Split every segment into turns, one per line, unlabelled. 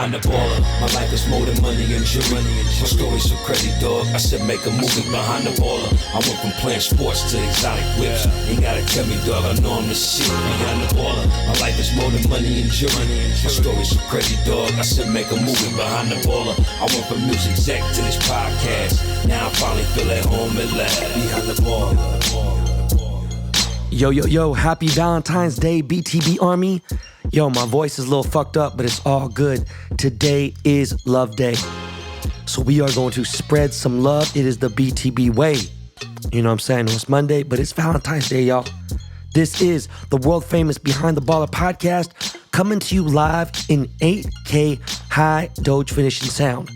behind the baller. My life is more than money and jewelry. My story's so crazy, dog. I said make a movie behind the baller. I went from playing sports to exotic whips. Ain't gotta tell me, dog, I know I'm the shit behind the baller. My life is more than money and jewelry. My story's so crazy, dog. I said make a movie behind the baller. I went from music exec to this podcast. Now I finally feel at home at last. Behind the baller.
Yo, happy Valentine's Day, BTB Army. Yo, my voice is a little fucked up, but it's all good. Today is Love Day. So we are going to spread some love. It is the BTB way. You know what I'm saying? It's Monday, but it's Valentine's Day, y'all. This is the world famous Behind the Baller podcast, coming to you live in 8K high Doge finishing sound.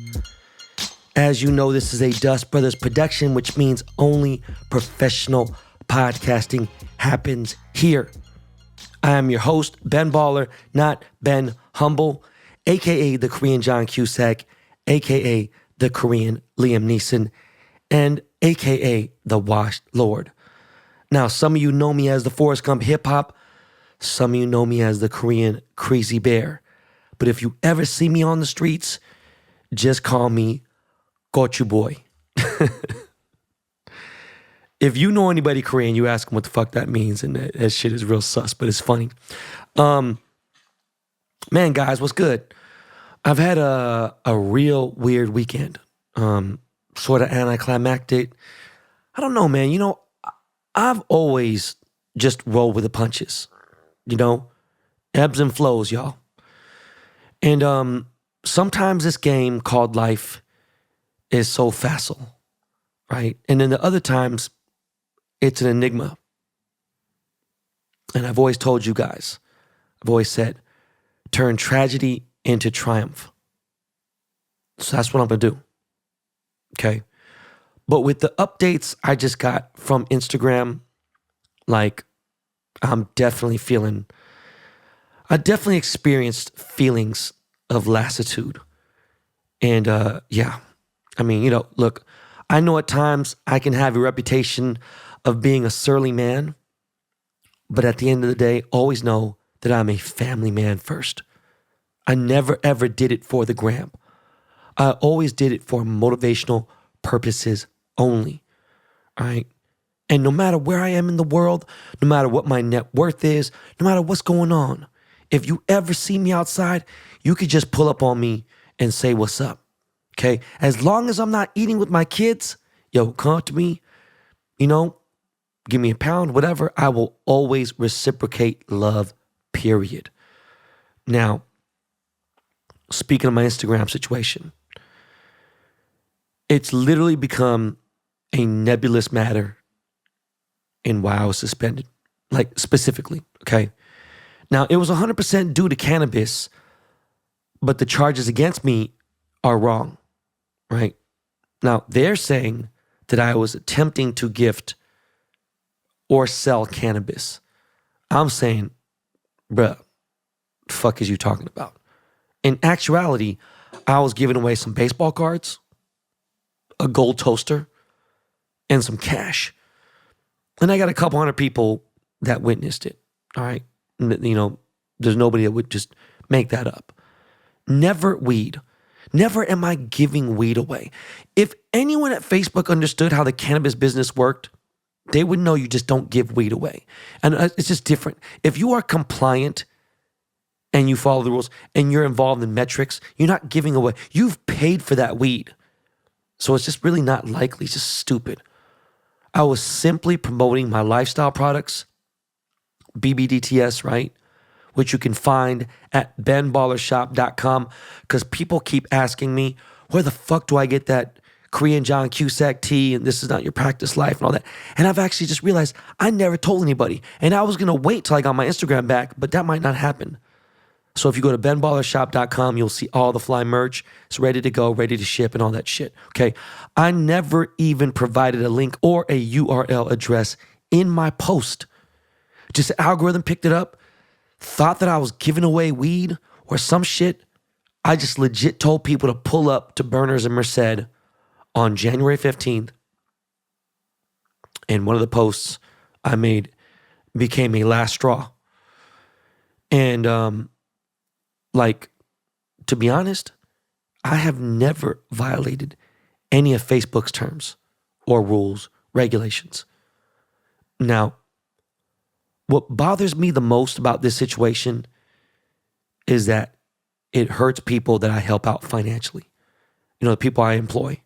As you know, this is a Dust Brothers production, which means only professional podcasting happens here. I am your host, Ben Baller, not Ben Humble, a.k.a. the Korean John Cusack, a.k.a. the Korean Liam Neeson, and a.k.a. the Washed Lord. Now, some of you know me as the Forrest Gump hip-hop. Some of you know me as the Korean Crazy Bear. But if you ever see me on the streets, just call me Gochu Boy. If you know anybody Korean, you ask them what the fuck that means, and that shit is real sus, but it's funny. Man, guys, what's good? I've had a real weird weekend. Sort of anticlimactic. I don't know, man. You know, I've always just rolled with the punches. You know? Ebbs and flows, y'all. And sometimes this game called life is so facile, right? And then the other times, it's an enigma. And I've always told you guys, I've always said, turn tragedy into triumph. So that's what I'm going to do. Okay? But with the updates I just got from Instagram, like, I definitely experienced feelings of lassitude. And yeah, I mean, you know, look, I know at times I can have a reputation of being a surly man, but at the end of the day, always know that I'm a family man first. I never ever did it for the gram. I always did it for motivational purposes only, all right? And no matter where I am in the world, no matter what my net worth is, no matter what's going on, if you ever see me outside, you could just pull up on me and say, what's up, okay? As long as I'm not eating with my kids, yo, come up to me, you know, give me a pound, whatever. I will always reciprocate love, period. Now, speaking of my Instagram situation, it's literally become a nebulous matter in why I was suspended, like specifically, okay? Now, it was 100% due to cannabis, but the charges against me are wrong, right? Now, they're saying that I was attempting to gift or sell cannabis. I'm saying, bruh, the fuck is you talking about? In actuality, I was giving away some baseball cards, a gold toaster, and some cash. And I got a couple hundred people that witnessed it, all right? You know, there's nobody that would just make that up. Never weed. Never am I giving weed away. If anyone at Facebook understood how the cannabis business worked, they would know you just don't give weed away. And it's just different. If you are compliant and you follow the rules and you're involved in metrics, you're not giving away. You've paid for that weed. So it's just really not likely. It's just stupid. I was simply promoting my lifestyle products, BBDTS, right? Which you can find at benballershop.com, because people keep asking me, where the fuck do I get that Korean John Cusack tea and this is not your practice life and all that. And I've actually just realized I never told anybody. And I was going to wait till I got my Instagram back, but that might not happen. So if you go to benballershop.com, you'll see all the fly merch. It's ready to go, ready to ship and all that shit, okay? I never even provided a link or a URL address in my post. Just the algorithm picked it up, thought that I was giving away weed or some shit. I just legit told people to pull up to Burners and Merced on January 15th. And one of the posts I made became a last straw. And like to be honest, I have never violated any of Facebook's terms or rules, regulations. Now, what bothers me the most about this situation is that it hurts people that I help out financially. The people I employ.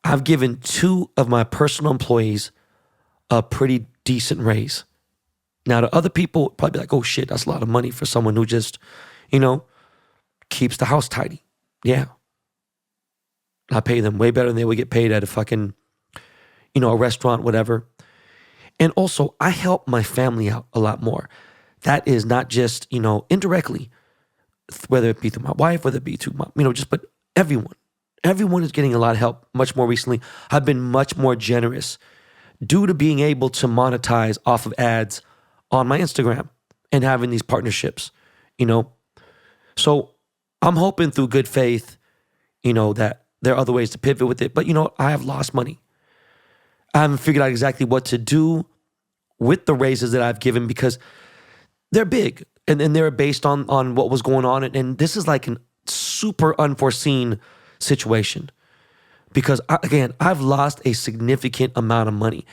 I've given 2 of my personal employees a pretty decent raise. Now, to other people, probably be like, oh shit, that's a lot of money for someone who just, keeps the house tidy. Yeah. I pay them way better than they would get paid at a fucking, a restaurant, whatever. And also, I help my family out a lot more. That is not just, indirectly, whether it be through my wife, whether it be through my, but everyone. Everyone is getting a lot of help much more recently. I've been much more generous due to being able to monetize off of ads on my Instagram and having these partnerships, So I'm hoping through good faith, that there are other ways to pivot with it. But, I have lost money. I haven't figured out exactly what to do with the raises that I've given because they're big and they're based on what was going on. And this is like a super unforeseen situation because, again, I've lost a significant amount of money.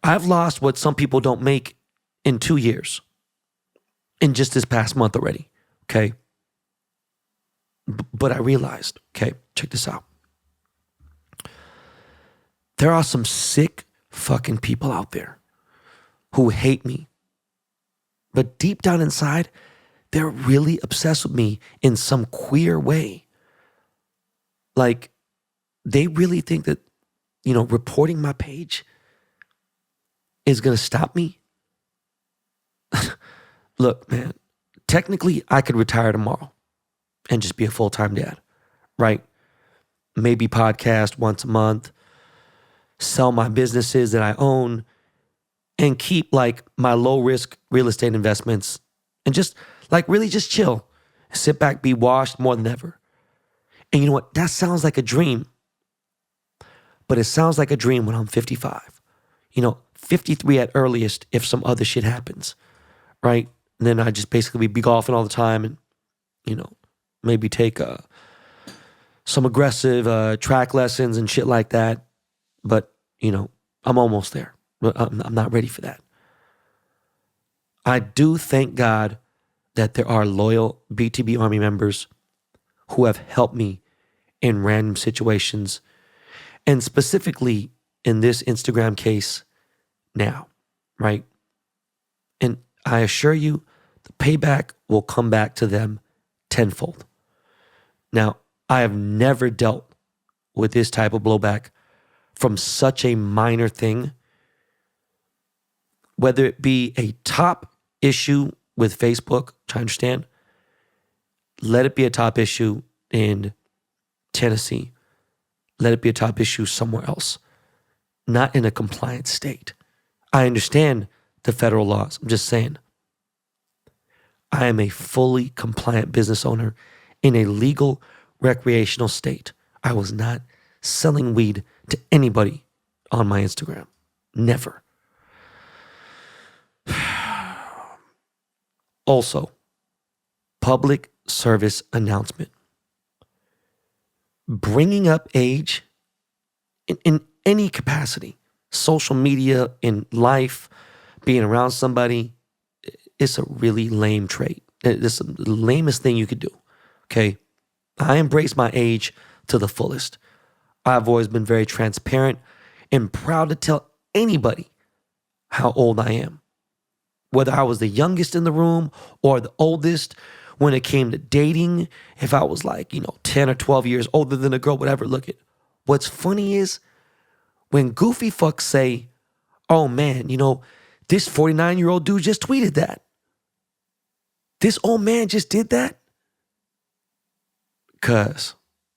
I've lost what some people don't make in 2 years in just this past month already, okay? But I realized, okay, check this out. There are some sick fucking people out there who hate me. But deep down inside, they're really obsessed with me in some queer way. Like, they really think that, reporting my page is going to stop me. Look, man, technically I could retire tomorrow and just be a full-time dad, right? Maybe podcast once a month, sell my businesses that I own, and keep like my low-risk real estate investments and just like really just chill, sit back, be washed more than ever. And you know what? That sounds like a dream, but it sounds like a dream when I'm 55. 53 at earliest if some other shit happens, right? And then I just basically be golfing all the time and, maybe take some aggressive track lessons and shit like that. But, I'm almost there. I'm not ready for that. I do thank God that there are loyal BTB Army members who have helped me in random situations, and specifically in this Instagram case now, right? And I assure you, the payback will come back to them tenfold. Now, I have never dealt with this type of blowback from such a minor thing, whether it be a top issue with Facebook, which I understand, let it be a top issue in Tennessee. Let it be a top issue somewhere else, not in a compliant state. I understand the federal laws. I'm just saying, I am a fully compliant business owner in a legal recreational state. I was not selling weed to anybody on my Instagram. Never. Also, public service announcement. Bringing up age in any capacity, social media, in life, being around somebody, it's a really lame trait. It's the lamest thing you could do, okay? I embrace my age to the fullest. I've always been very transparent and proud to tell anybody how old I am. Whether I was the youngest in the room or the oldest when it came to dating, if I was like, 10 or 12 years older than a girl, whatever, look at. What's funny is when goofy fucks say, oh man, this 49-year-old dude just tweeted that. This old man just did that. Cuz,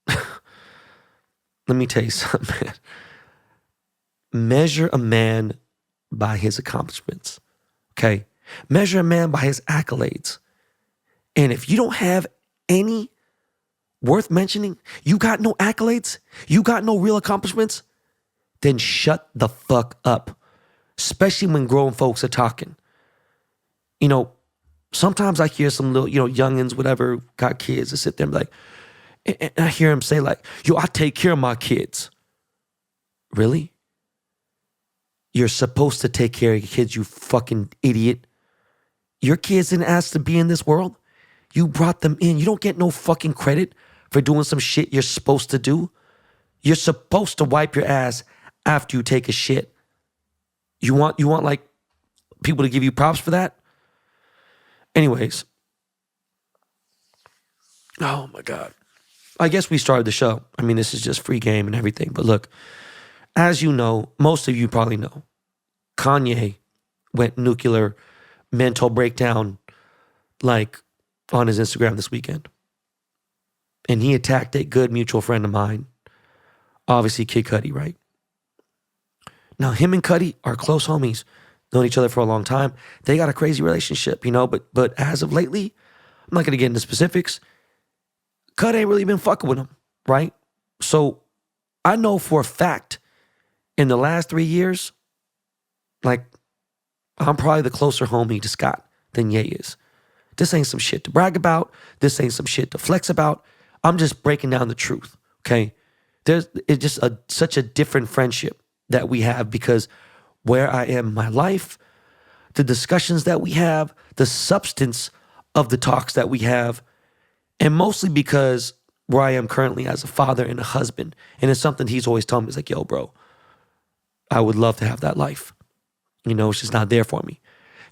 let me tell you something, man. Measure a man by his accomplishments, okay? Measure a man by his accolades. And if you don't have any worth mentioning, you got no accolades, you got no real accomplishments, then shut the fuck up, especially when grown folks are talking. Sometimes I hear some little, youngins, whatever, got kids, that sit there and be like, and I hear him say like, yo, I take care of my kids. Really? You're supposed to take care of your kids, you fucking idiot. Your kids didn't ask to be in this world. You brought them in. You don't get no fucking credit for doing some shit you're supposed to do. You're supposed to wipe your ass after you take a shit. You want like people to give you props for that? Anyways. Oh my God. I guess we started the show. I mean, this is just free game and everything. But look, as you know, most of you probably know, Kanye went nuclear mental breakdown like on his Instagram this weekend. And he attacked a good mutual friend of mine. Obviously, Kid Cudi, right? Now, him and Cudi are close homies. Known each other for a long time. They got a crazy relationship, but as of lately, I'm not going to get into specifics. Cudi ain't really been fucking with him, right? So I know for a fact in the last 3 years, like, I'm probably the closer homie to Scott than Ye is. This ain't some shit to brag about. This ain't some shit to flex about. I'm just breaking down the truth, okay? It's just such a different friendship that we have because where I am in my life, the discussions that we have, the substance of the talks that we have, and mostly because where I am currently as a father and a husband. And it's something he's always told me. He's like, yo, bro, I would love to have that life. It's just not there for me.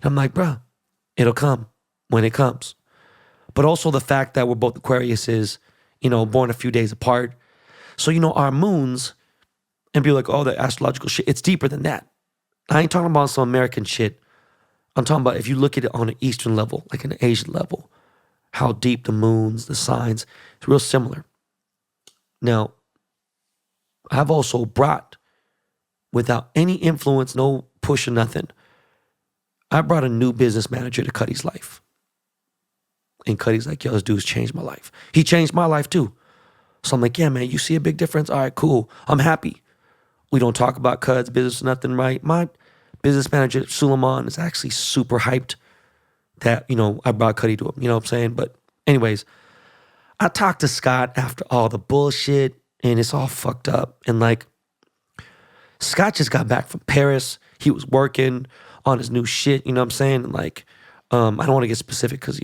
And I'm like, bro, it'll come when it comes. But also the fact that we're both Aquariuses, born a few days apart. So, our moons, and be like, oh, the astrological shit, it's deeper than that. I ain't talking about some American shit. I'm talking about if you look at it on an Eastern level, like an Asian level, how deep the moons, the signs, it's real similar. Now, I've also brought, without any influence, no push or nothing, I brought a new business manager to Cudi's life. And Cudi's like, yo, this dude's changed my life. He changed my life too. So I'm like, yeah, man, you see a big difference? All right, cool. I'm happy. We don't talk about Cud's business or nothing, right? My business manager, Suleiman, is actually super hyped that, I brought Cudi to him. You know what I'm saying? But anyways, I talked to Scott after all the bullshit, and it's all fucked up. And like, Scott just got back from Paris. He was working on his new shit, you know what I'm saying? And like, I don't want to get specific because,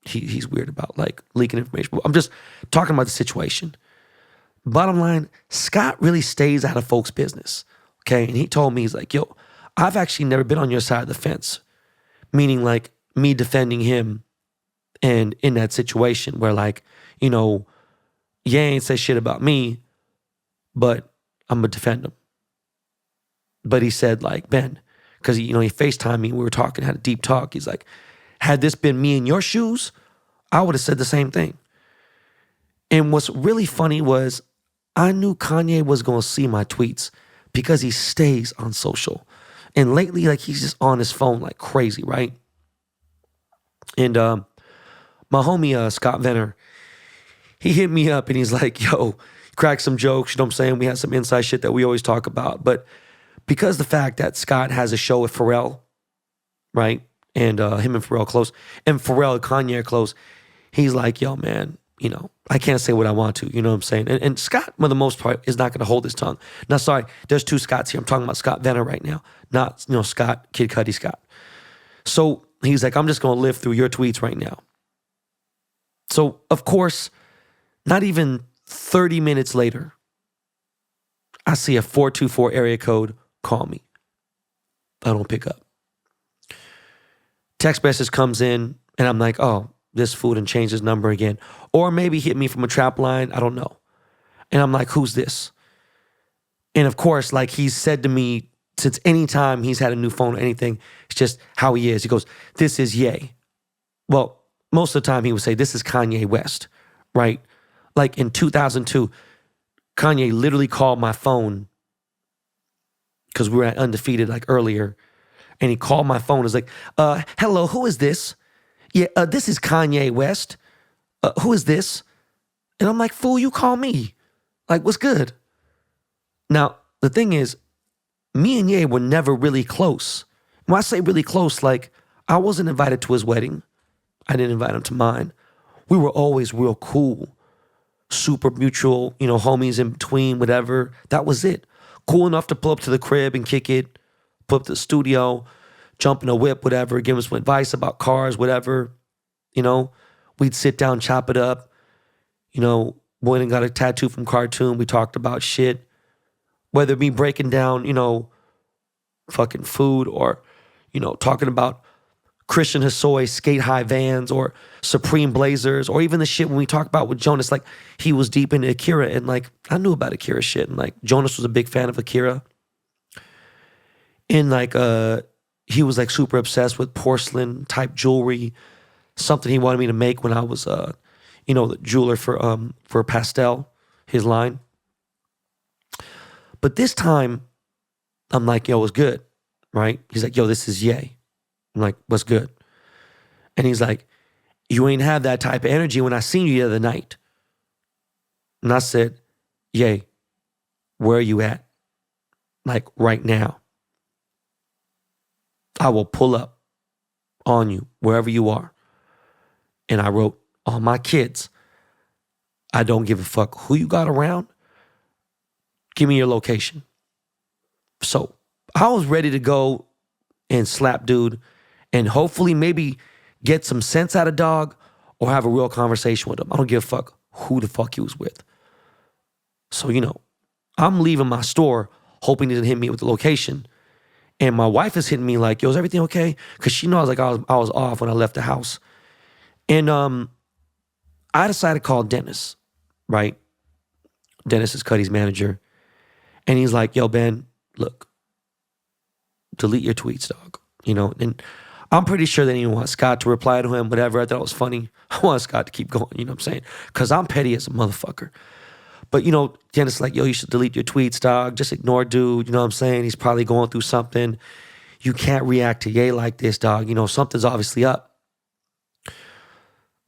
he's weird about like leaking information. But I'm just talking about the situation. Bottom line, Scott really stays out of folks' business, okay? And he told me, he's like, yo, I've actually never been on your side of the fence, meaning like me defending him and in that situation where like, you ain't say shit about me, but I'm going to defend him. But he said like, Ben, because he FaceTimed me, we were talking, had a deep talk. He's like, had this been me in your shoes, I would have said the same thing. And what's really funny was I knew Kanye was going to see my tweets because he stays on social. And lately, like, he's just on his phone like crazy, right? And my homie, Scott Venner, he hit me up and he's like, yo, crack some jokes, you know what I'm saying? We had some inside shit that we always talk about. But because the fact that Scott has a show with Pharrell, right? And him and Pharrell close, and Pharrell and Kanye are close, he's like, yo, man, I can't say what I want to, you know what I'm saying? And Scott, for the most part, is not going to hold his tongue. Now, sorry, there's two Scotts here. I'm talking about Scott Venner right now, not, Scott, Kid Cudi Scott. So he's like, I'm just going to live through your tweets right now. So, of course, not even 30 minutes later, I see a 424 area code call me. I don't pick up. Text message comes in, and I'm like, oh, this fool done changed his number again. Or maybe hit me from a trap line. I don't know. And I'm like, who's this? And of course, like he's said to me, since any time he's had a new phone or anything, it's just how he is. He goes, this is Ye. Well, most of the time he would say, this is Kanye West, right? Like in 2002, Kanye literally called my phone because we were at Undefeated like earlier. And he called my phone. It's like, hello, who is this? Yeah, this is Kanye West. Who is this? And I'm like, fool, you call me. Like, what's good? Now, the thing is, me and Ye were never really close. When I say really close, like, I wasn't invited to his wedding. I didn't invite him to mine. We were always real cool, super mutual, homies in between, whatever. That was it. Cool enough to pull up to the crib and kick it, pull up to the studio, jump in a whip, whatever, give him some advice about cars, whatever. We'd sit down, chop it up. Went and got a tattoo from Cartoon. We talked about shit. Whether it be breaking down, fucking food or, talking about Christian Hosoi skate high Vans or Supreme Blazers or even the shit when we talk about with Jonas, like he was deep into Akira and like I knew about Akira shit and like Jonas was a big fan of Akira. And like he was like super obsessed with porcelain type jewelry, something he wanted me to make when I was the jeweler for Pastel, his line. But this time I'm like, yo, what's good? Right? He's like, yo, this is Ye. I'm like, what's good? And he's like, you ain't have that type of energy when I seen you the other night. And I said, Ye, where are you at? Like right now. I will pull up on you wherever you are. And I wrote, all my kids, I don't give a fuck who you got around. Give me your location. So I was ready to go and slap dude and hopefully maybe get some sense out of dog or have a real conversation with him. I don't give a fuck who the fuck he was with. So, I'm leaving my store hoping he didn't hit me with the location. And my wife is hitting me like, yo, is everything okay? Because she knows like I was off when I left the house. And I decided to call Dennis, right? Dennis is Cudi's manager. And he's like, yo, Ben, look, delete your tweets, dog. And I'm pretty sure they didn't want Scott to reply to him, whatever. I thought it was funny. I want Scott to keep going, you know what I'm saying? Because I'm petty as a motherfucker. But, Dennis is like, yo, you should delete your tweets, dog. Just ignore dude, you know what I'm saying? He's probably going through something. You can't react to Ye like this, dog. Something's obviously up.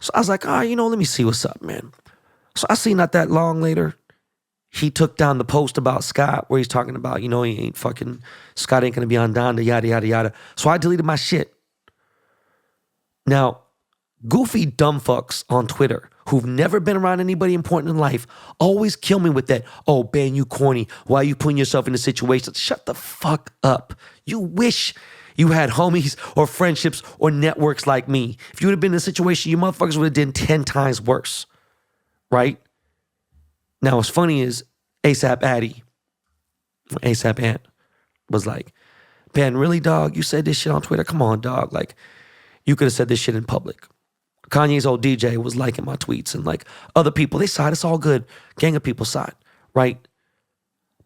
So I was like, let me see what's up, man. So I see not that long later, he took down the post about Scott where he's talking about, he ain't fucking, Scott ain't going to be on Donda, yada, yada, yada. So I deleted my shit. Now, goofy dumb fucks on Twitter who've never been around anybody important in life always kill me with that, oh, Ben, you corny. Why are you putting yourself in a situation? Shut the fuck up. You wish you had homies or friendships or networks like me. If you would have been in a situation, you motherfuckers would have done 10 times worse, right? Now, what's funny is ASAP Addy, ASAP Ant, was like, Ben, really, dog? You said this shit on Twitter? Come on, dog. Like, you could have said this shit in public. Kanye's old DJ was liking my tweets and like other people, they side, it's all good. Gang of people side, right?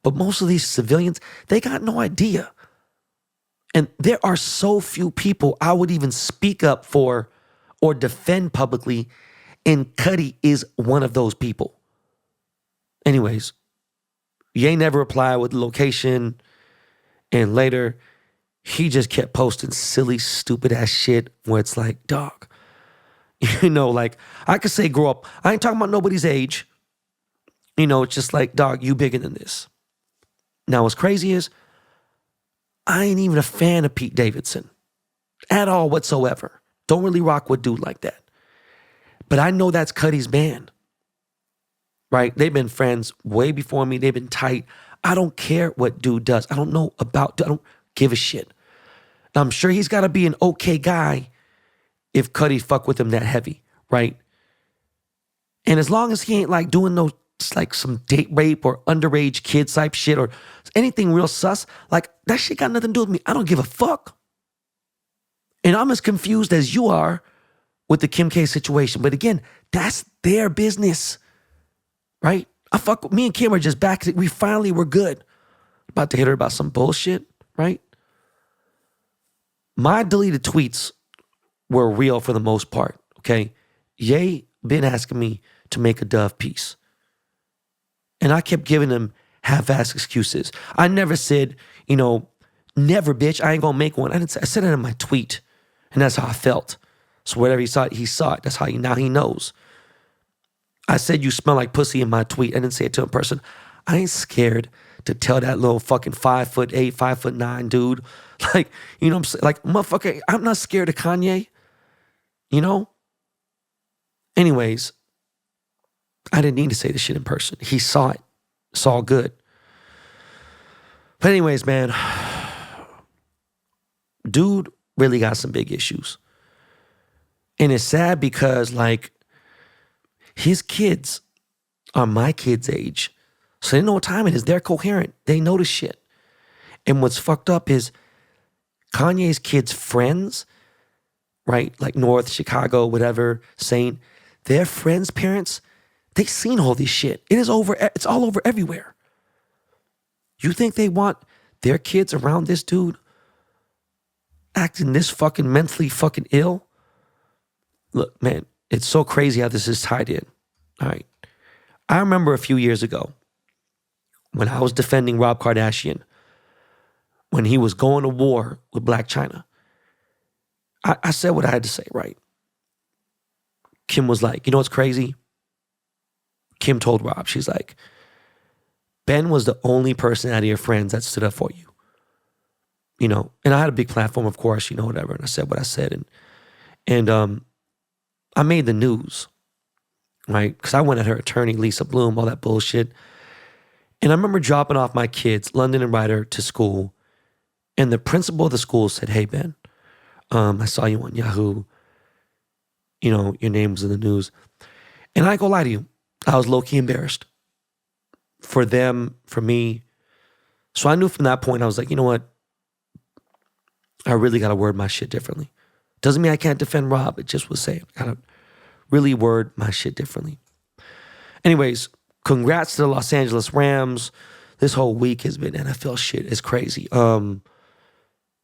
But most of these civilians, they got no idea. And there are so few people I would even speak up for or defend publicly, and Cudi is one of those people. Anyways, Ye never replied with the location, and later he just kept posting silly, stupid ass shit where it's like, dog, like I could say grow up. I ain't talking about nobody's age. It's just like, dog, you bigger than this. Now what's crazy is I ain't even a fan of Pete Davidson at all whatsoever. Don't really rock with dude like that. But I know that's Cudi's band, right? They've been friends way before me. They've been tight. I don't care what dude does. I don't know about, I don't give a shit. I'm sure he's got to be an okay guy if Cudi fuck with him that heavy, right? And as long as he ain't like doing those, like some date rape or underage kid type shit or anything real sus, like that shit got nothing to do with me. I don't give a fuck. And I'm as confused as you are with the Kim K situation. But again, that's their business, right? Me and Kim are just back. We finally were good. About to hit her about some bullshit, right? My deleted tweets were real for the most part, okay? Ye been asking me to make a Dove piece. And I kept giving him half-ass excuses. I never said, never, bitch, I ain't gonna make one. I said it in my tweet, and that's how I felt. So whatever he saw it. That's how now he knows. I said you smell like pussy in my tweet. I didn't say it to him in person. I ain't scared to tell that little fucking 5'8", 5'9" dude. Like, what I'm saying? Like, motherfucker, I'm not scared of Kanye. Anyways, I didn't need to say this shit in person. He saw it. It's all good. But anyways, man, dude really got some big issues. And it's sad because, like, his kids are my kids' age. So they know what time it is. They're coherent. They know the shit. And what's fucked up is Kanye's kids' friends, right? Like North, Chicago, whatever, Saint, their friends' parents, they seen all this shit. It's all over everywhere. You think they want their kids around this dude acting this fucking mentally fucking ill? Look, man, it's so crazy how this is tied in. All right. I remember a few years ago when I was defending Rob Kardashian, when he was going to war with Black China. I said what I had to say, right? Kim was like, you know what's crazy? Kim told Rob, she's like, Ben was the only person out of your friends that stood up for you. You know, and I had a big platform, of course, you know, whatever. And I said what I said. And I made the news, right? Because I went at her attorney, Lisa Bloom, all that bullshit. And I remember dropping off my kids, London and Ryder, to school. And the principal of the school said, hey, Ben, I saw you on Yahoo. You know, your name was in the news. And I ain't gonna lie to you, I was low-key embarrassed. For them, for me. So I knew from that point, I was like, you know what? I really gotta word my shit differently. Doesn't mean I can't defend Rob. It just was saying, I gotta really word my shit differently. Anyways, congrats to the Los Angeles Rams. This whole week has been NFL shit. It's crazy.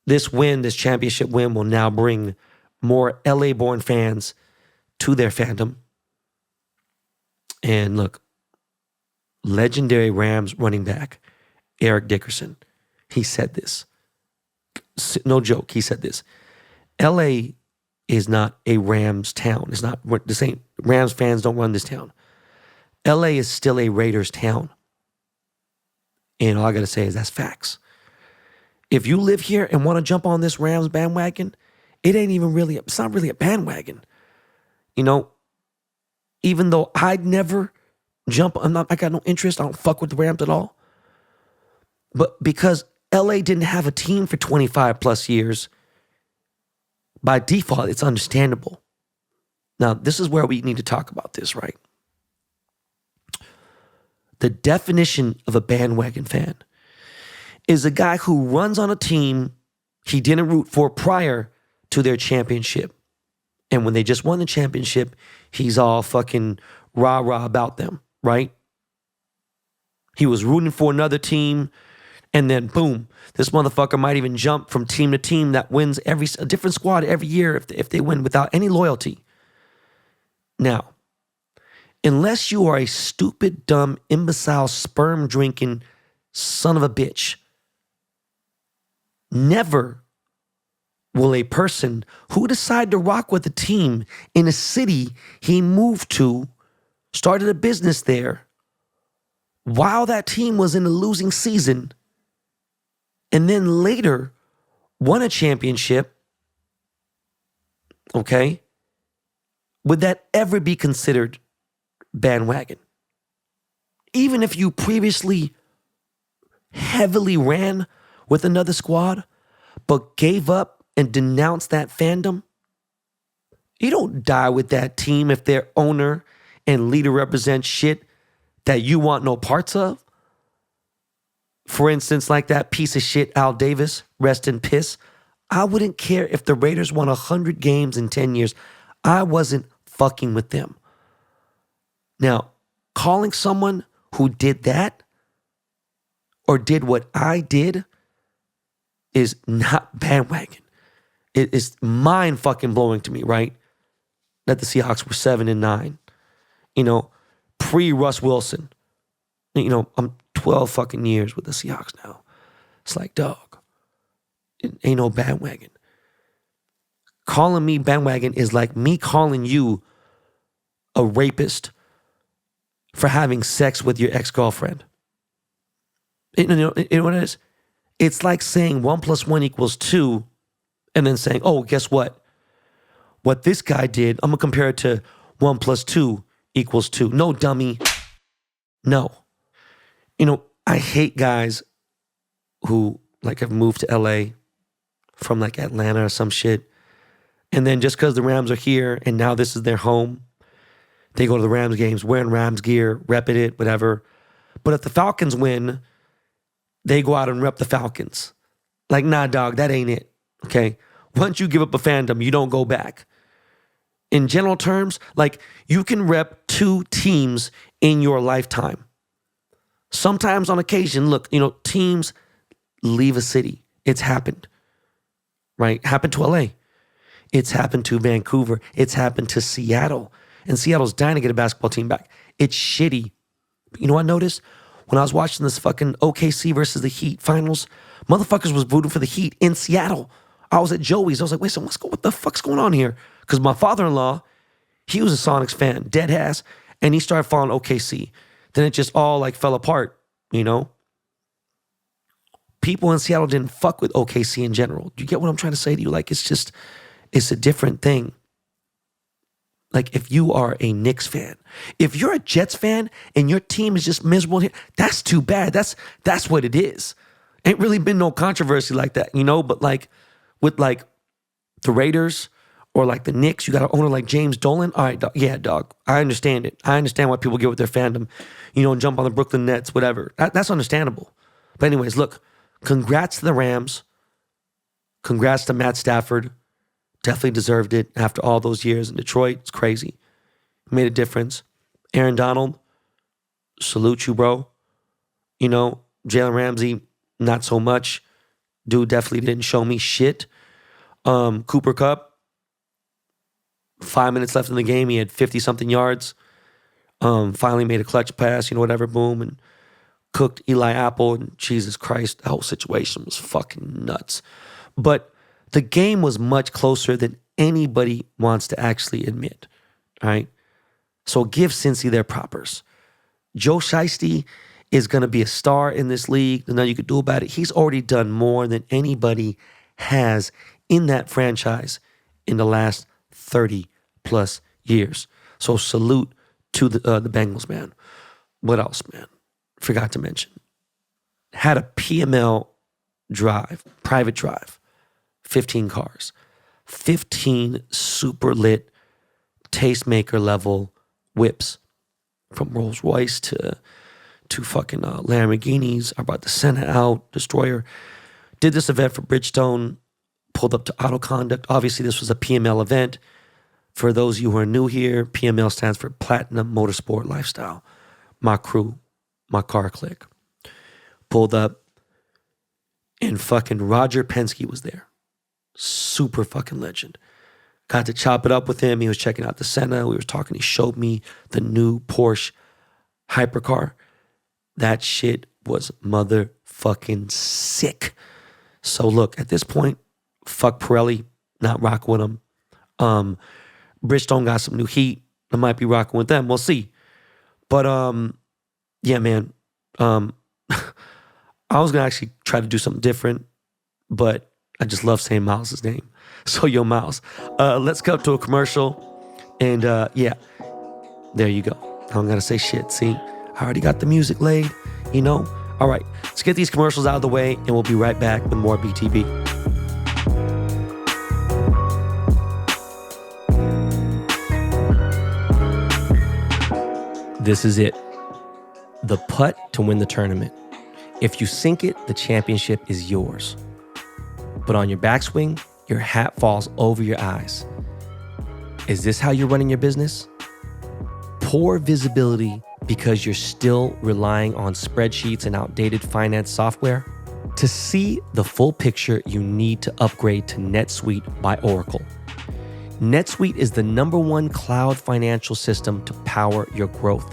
This championship win will now bring more LA-born fans to their fandom. And look, legendary Rams running back, Eric Dickerson, he said this. No joke, he said this. LA is not a Rams town. It's not the same. Rams fans don't run this town. LA is still a Raiders town. And all I gotta say is that's facts. If you live here and want to jump on this Rams bandwagon, it's not really a bandwagon. You know, even though I'd never jump, I got no interest, I don't fuck with the Rams at all. But because LA didn't have a team for 25 plus years, by default, it's understandable. Now, this is where we need to talk about this, right? The definition of a bandwagon fan is a guy who runs on a team he didn't root for prior to their championship. And when they just won the championship, he's all fucking rah-rah about them, right? He was rooting for another team, and then boom, this motherfucker might even jump from team to team that wins a different squad every year if they win without any loyalty. Now, unless you are a stupid, dumb, imbecile, sperm-drinking son of a bitch, never will a person who decide to rock with a team in a city he moved to, started a business there, while that team was in a losing season, and then later won a championship, okay, would that ever be considered bandwagon? Even if you previously heavily ran with another squad, but gave up and denounced that fandom, you don't die with that team if their owner and leader represent shit that you want no parts of. For instance, like that piece of shit Al Davis, rest in piss. I wouldn't care if the Raiders won 100 games in 10 years. I wasn't fucking with them. Now, calling someone who did that or did what I did is not bandwagon. It is mind fucking blowing to me, right? That the Seahawks were 7-9. You know, pre-Russ Wilson. You know, I'm 12 fucking years with the Seahawks now. It's like, dog, it ain't no bandwagon. Calling me bandwagon is like me calling you a rapist for having sex with your ex-girlfriend. You know what it is? It's like saying 1 + 1 = 2 and then saying, oh, guess what? What this guy did, I'm going to compare it to 1 + 2 = 2. No, dummy. No. I hate guys who like have moved to LA from like Atlanta or some shit. And then just because the Rams are here and now this is their home, they go to the Rams games wearing Rams gear, repping it, whatever. But if the Falcons win, they go out and rep the Falcons. Like, nah, dog, that ain't it. Okay? Once you give up a fandom, you don't go back. In general terms, like, you can rep 2 teams in your lifetime. Sometimes on occasion, look, teams leave a city. It's happened, right? Happened to LA. It's happened to Vancouver. It's happened to Seattle. And Seattle's dying to get a basketball team back. It's shitty. You know what I noticed? When I was watching this fucking OKC versus the Heat finals, motherfuckers was rooting for the Heat in Seattle. I was at Joey's. I was like, wait, so what the fuck's going on here? Because my father-in-law, he was a Sonics fan, dead ass, and he started following OKC. Then it just all like fell apart, People in Seattle didn't fuck with OKC in general. Do you get what I'm trying to say to you? Like, it's a different thing. Like, if you are a Knicks fan, if you're a Jets fan and your team is just miserable here, that's too bad. That's what it is. Ain't really been no controversy like that, But like with like the Raiders or like the Knicks, you got an owner like James Dolan. All right, dog. Yeah, dog. I understand it. I understand why people get with their fandom, jump on the Brooklyn Nets, whatever. That's understandable. But anyways, look, congrats to the Rams. Congrats to Matt Stafford. Definitely deserved it after all those years in Detroit. It's crazy. Made a difference. Aaron Donald, salute you, bro. Jalen Ramsey, not so much. Dude definitely didn't show me shit. Cooper Kupp, 5 minutes left in the game. He had 50-something yards. Finally made a clutch pass, whatever, boom, and cooked Eli Apple. And Jesus Christ, the whole situation was fucking nuts. But the game was much closer than anybody wants to actually admit, all right? So give Cincy their propers. Joe Shiesty is going to be a star in this league. There's nothing you could do about it. He's already done more than anybody has in that franchise in the last 30-plus years. So salute to the Bengals, man. What else, man? Forgot to mention. Had a PML drive, private drive. 15 cars, 15 super lit tastemaker level whips, from Rolls Royce to fucking Lamborghinis. I brought the Senna out, Destroyer. Did this event for Bridgestone, pulled up to Auto Conduct. Obviously, this was a PML event. For those of you who are new here, PML stands for Platinum Motorsport Lifestyle. My crew, my car clique. Pulled up, and fucking Roger Penske was there. Super fucking legend. Got to chop it up with him. He was checking out the Senna. We were talking. He showed me the new Porsche hypercar. That shit was motherfucking sick. So look, at this point, fuck Pirelli, not rocking with him. Bridgestone got some new heat. I might be rocking with them. We'll see. But yeah, man. I was gonna actually try to do something different, but I just love saying Miles' name. So, yo, Miles. Let's cut to a commercial. And, yeah, there you go. I don't got to say shit. See, I already got the music laid, All right, let's get these commercials out of the way, and we'll be right back with more BTB. This is it. The putt to win the tournament. If you sink it, the championship is yours. But on your backswing, your hat falls over your eyes. Is this how you're running your business? Poor visibility because you're still relying on spreadsheets and outdated finance software? To see the full picture, you need to upgrade to NetSuite by Oracle. NetSuite is the #1 cloud financial system to power your growth.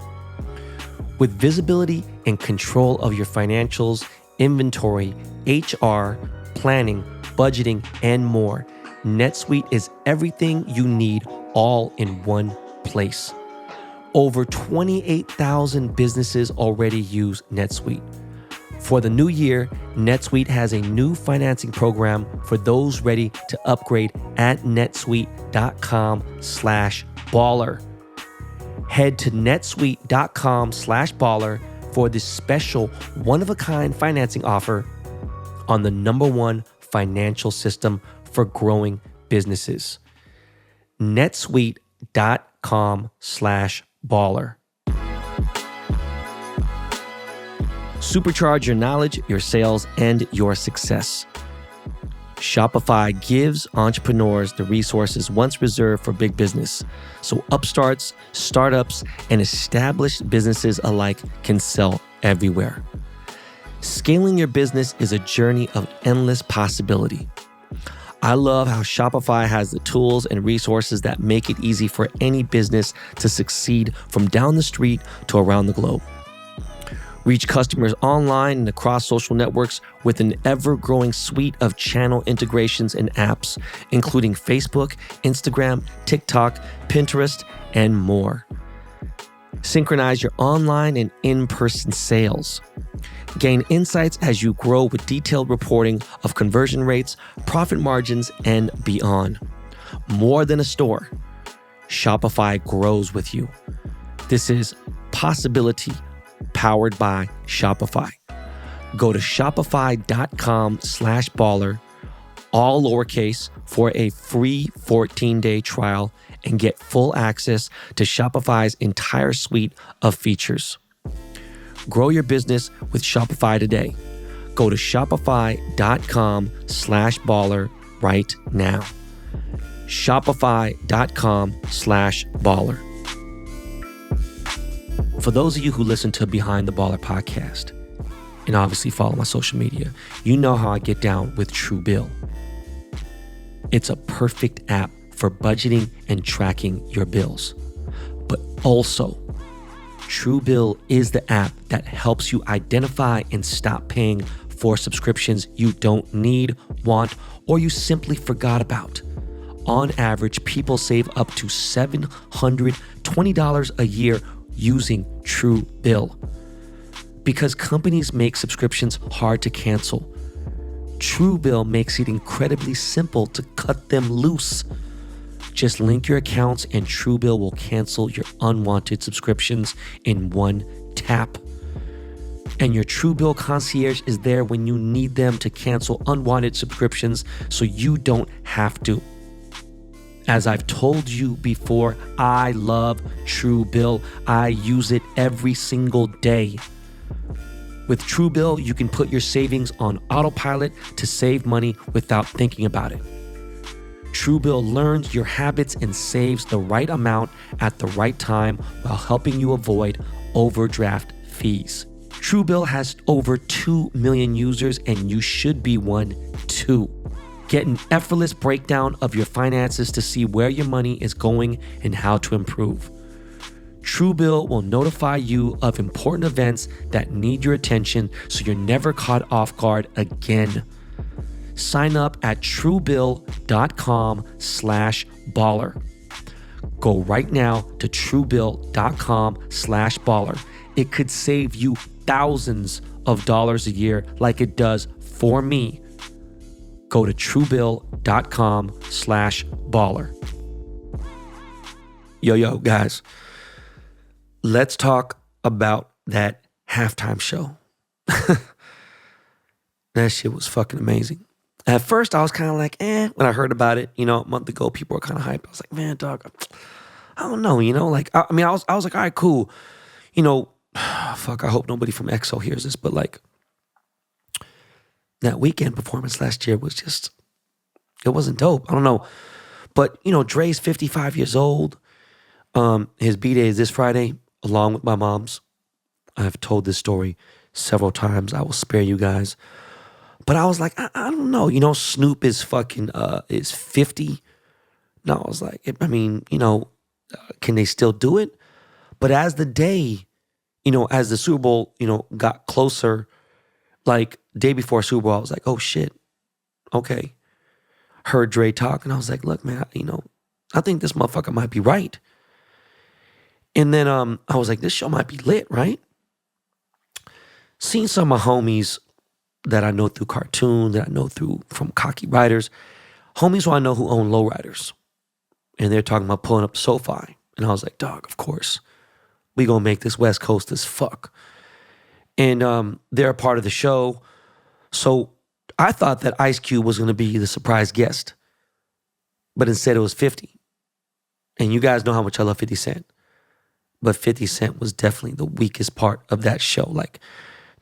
With visibility and control of your financials, inventory, HR, planning, budgeting, and more, NetSuite is everything you need all in one place. Over 28,000 businesses already use NetSuite. For the new year, NetSuite has a new financing program for those ready to upgrade at netsuite.com/baller. Head to netsuite.com/baller for this special one-of-a-kind financing offer on the #1 financial system for growing businesses. netsuite.com/baller. Supercharge your knowledge, your sales, and your success. Shopify gives entrepreneurs the resources once reserved for big business, so upstarts, startups, and established businesses alike can sell everywhere. Scaling your business is a journey of endless possibility. I love how Shopify has the tools and resources that make it easy for any business to succeed from down the street to around the globe. Reach customers online and across social networks with an ever-growing suite of channel integrations and apps, including Facebook, Instagram, TikTok, Pinterest, and more. Synchronize your online and in-person sales. Gain insights as you grow with detailed reporting of conversion rates, profit margins, and beyond. More than a store, Shopify grows with you. This is possibility powered by Shopify. Go to shopify.com/baller, all lowercase, for a free 14-day trial and get full access to Shopify's entire suite of features. Grow your business with Shopify today. Go to shopify.com/baller right now. Shopify.com/baller. For those of you who listen to Behind the Baller podcast, and obviously follow my social media, you know how I get down with Truebill. It's a perfect app for budgeting and tracking your bills. But also, Truebill is the app that helps you identify and stop paying for subscriptions you don't need, want, or you simply forgot about. On average, people save up to $720 a year using Truebill. Because companies make subscriptions hard to cancel, Truebill makes it incredibly simple to cut them loose. Just link your accounts and Truebill will cancel your unwanted subscriptions in one tap. And your Truebill concierge is there when you need them to cancel unwanted subscriptions so you don't have to. As I've told you before, I love Truebill. I use it every single day. With Truebill, you can put your savings on autopilot to save money without thinking about it. Truebill learns your habits and saves the right amount at the right time while helping you avoid overdraft fees. Truebill has over 2 million users and you should be one too. Get an effortless breakdown of your finances to see where your money is going and how to improve. Truebill will notify you of important events that need your attention so you're never caught off guard again. Sign up at truebill.com/baller. Go right now to truebill.com/baller. It could save you thousands of dollars a year like it does for me. Go to truebill.com/baller. Yo, guys, let's talk about that halftime show. That shit was fucking amazing. At first, I was kind of like, when I heard about it, a month ago, people were kind of hyped. I was like, man, dog, I don't know, like, I was like, all right, cool. Fuck, I hope nobody from EXO hears this, but like, that weekend performance last year was just, it wasn't dope. I don't know. But, Dre's 55 years old. His B-Day is this Friday, along with my mom's. I've told this story several times. I will spare you guys. But I was like, I don't know. Snoop is fucking, is 50. No, I was like, can they still do it? But as the day, as the Super Bowl, got closer, like day before Super Bowl, I was like, oh shit, okay. Heard Dre talk and I was like, look, man, I think this motherfucker might be right. And then I was like, this show might be lit, right? Seen some of my homies that I know through cartoons, that I know from Cocky Riders, homies who I know who own lowriders. And they're talking about pulling up SoFi. And I was like, dog, of course. We gonna make this West Coast as fuck. And they're a part of the show. So I thought that Ice Cube was gonna be the surprise guest. But instead it was 50. And you guys know how much I love 50 Cent. But 50 Cent was definitely the weakest part of that show. Like,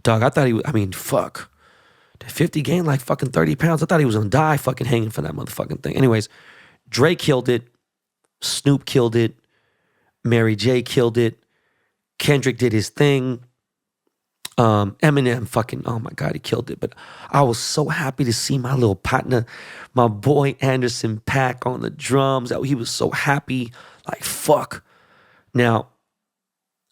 dog, I thought fuck. Did 50 gain like fucking 30 pounds? I thought he was gonna die fucking hanging for that motherfucking thing. Anyways, Dre killed it. Snoop killed it. Mary J killed it. Kendrick did his thing. Eminem fucking, oh my God, he killed it. But I was so happy to see my little partner, my boy Anderson .Paak on the drums. He was so happy. Like, fuck. Now,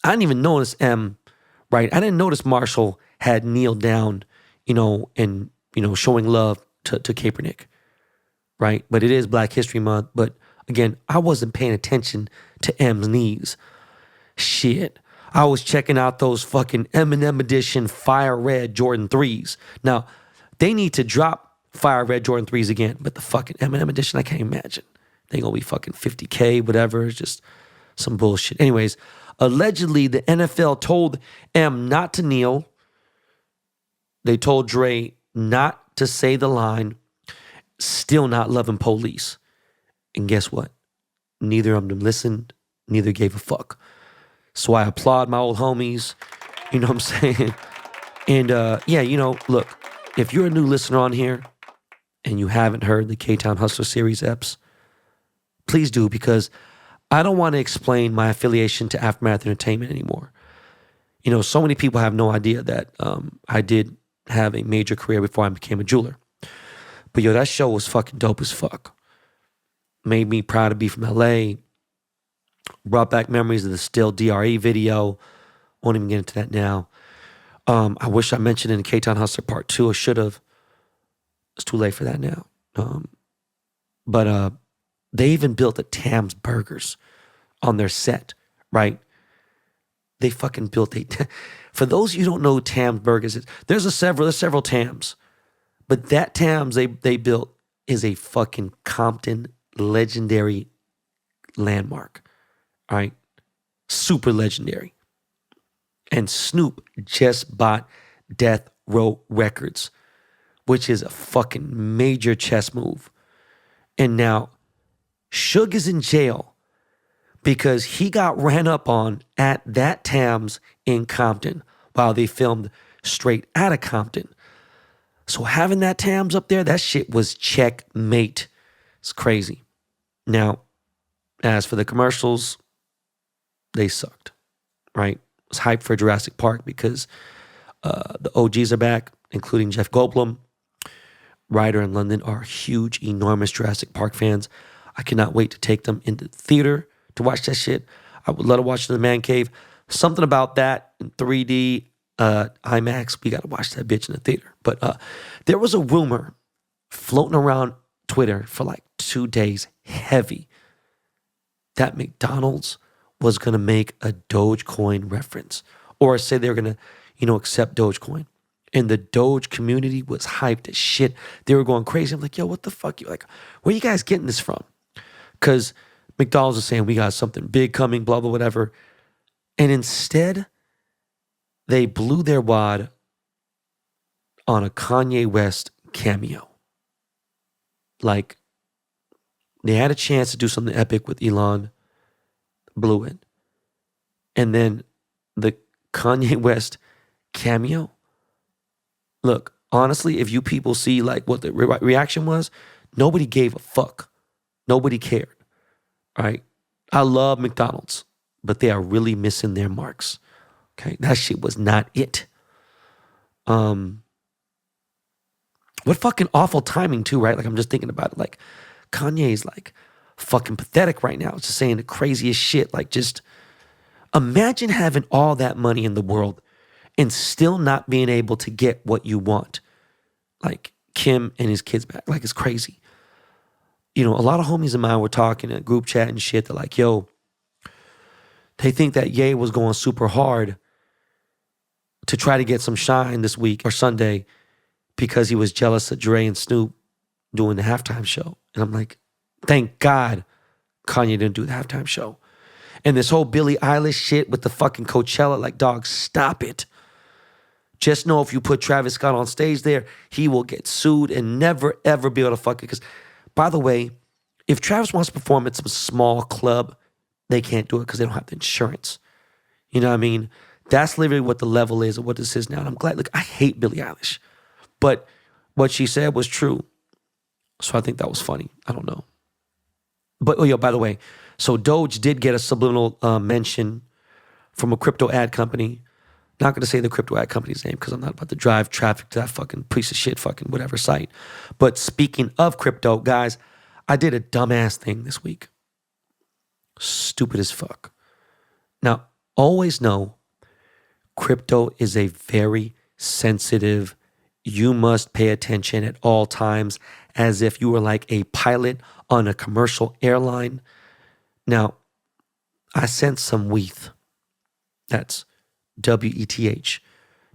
I didn't even notice right? I didn't notice Marshall had kneeled down, and, showing love to Kaepernick, right? But it is Black History Month. But again, I wasn't paying attention to M's knees. Shit. I was checking out those fucking Eminem edition Fire Red Jordan 3s. Now, they need to drop Fire Red Jordan 3s again, but the fucking Eminem edition, I can't imagine. They gonna be fucking 50K, whatever. It's just some bullshit. Anyways, allegedly, the NFL told M not to kneel. They told Dre not to say the line, still not loving police. And guess what? Neither of them listened, neither gave a fuck. So I applaud my old homies, you know what I'm saying? And look, if you're a new listener on here and you haven't heard the K-Town Hustler Series eps, please do, because I don't want to explain my affiliation to Aftermath Entertainment anymore. So many people have no idea that I did have a major career before I became a jeweler. But that show was fucking dope as fuck. Made me proud to be from LA. Brought back memories of the Still DRE video. Won't even get into that now. I wish I mentioned it in K-Town Hustler Part 2. I should have. It's too late for that now. But they even built a Tam's Burgers on their set, right? They fucking built for those of you who don't know who Tam's Burgers is, there's several Tams. But that Tam's they built is a fucking Compton legendary landmark. All right, super legendary. And Snoop just bought Death Row Records, which is a fucking major chess move. And now Suge is in jail because he got ran up on at that Tams in Compton while they filmed straight out of Compton. So having that Tams up there, that shit was checkmate. It's crazy. Now, as for the commercials, they sucked, right? I was hyped for Jurassic Park because the OGs are back, including Jeff Goldblum. Ryder and London are huge, enormous Jurassic Park fans. I cannot wait to take them into the theater to watch that shit. I would love to watch it in the man cave. Something about that in 3D, IMAX, we got to watch that bitch in the theater. But there was a rumor floating around Twitter for like 2 days, heavy, that McDonald's was going to make a Dogecoin reference or say they were going to, accept Dogecoin. And the Doge community was hyped as shit. They were going crazy. I'm like, yo, what the fuck? You're like, where you guys getting this from? Because McDonald's was saying we got something big coming, blah, blah, whatever. And instead, they blew their wad on a Kanye West cameo. Like, they had a chance to do something epic with Elon, blew it. And then the Kanye West cameo. Look, honestly, if you people see like what the reaction was, nobody gave a fuck. Nobody cared. All right. I love McDonald's, but they are really missing their marks. Okay. That shit was not it. What fucking awful timing too, right? Like I'm just thinking about it. Like Kanye's like fucking pathetic right now. It's just saying the craziest shit. Like just imagine having all that money in the world and still not being able to get what you want. Like Kim and his kids back. Like it's crazy. A lot of homies of mine were talking in a group chat and shit. They're like, yo, they think that Ye was going super hard to try to get some shine this week or Sunday because he was jealous of Dre and Snoop doing the halftime show. And I'm like, thank God Kanye didn't do the halftime show. And this whole Billie Eilish shit with the fucking Coachella, like, dog, stop it. Just know if you put Travis Scott on stage there, he will get sued and never, ever be able to fuck it. Because, by the way, if Travis wants to perform at some small club, they can't do it because they don't have the insurance. You know what I mean? That's literally what the level is of what this is now. And I'm glad. Look, I hate Billie Eilish. But what she said was true. So I think that was funny. I don't know. But, by the way, so Doge did get a subliminal mention from a crypto ad company. Not going to say the crypto ad company's name because I'm not about to drive traffic to that fucking piece of shit fucking whatever site. But speaking of crypto, guys, I did a dumbass thing this week. Stupid as fuck. Now, always know crypto is a very sensitive, you must pay attention at all times as if you were like a pilot on a commercial airline. Now, I sent some WETH. That's WETH.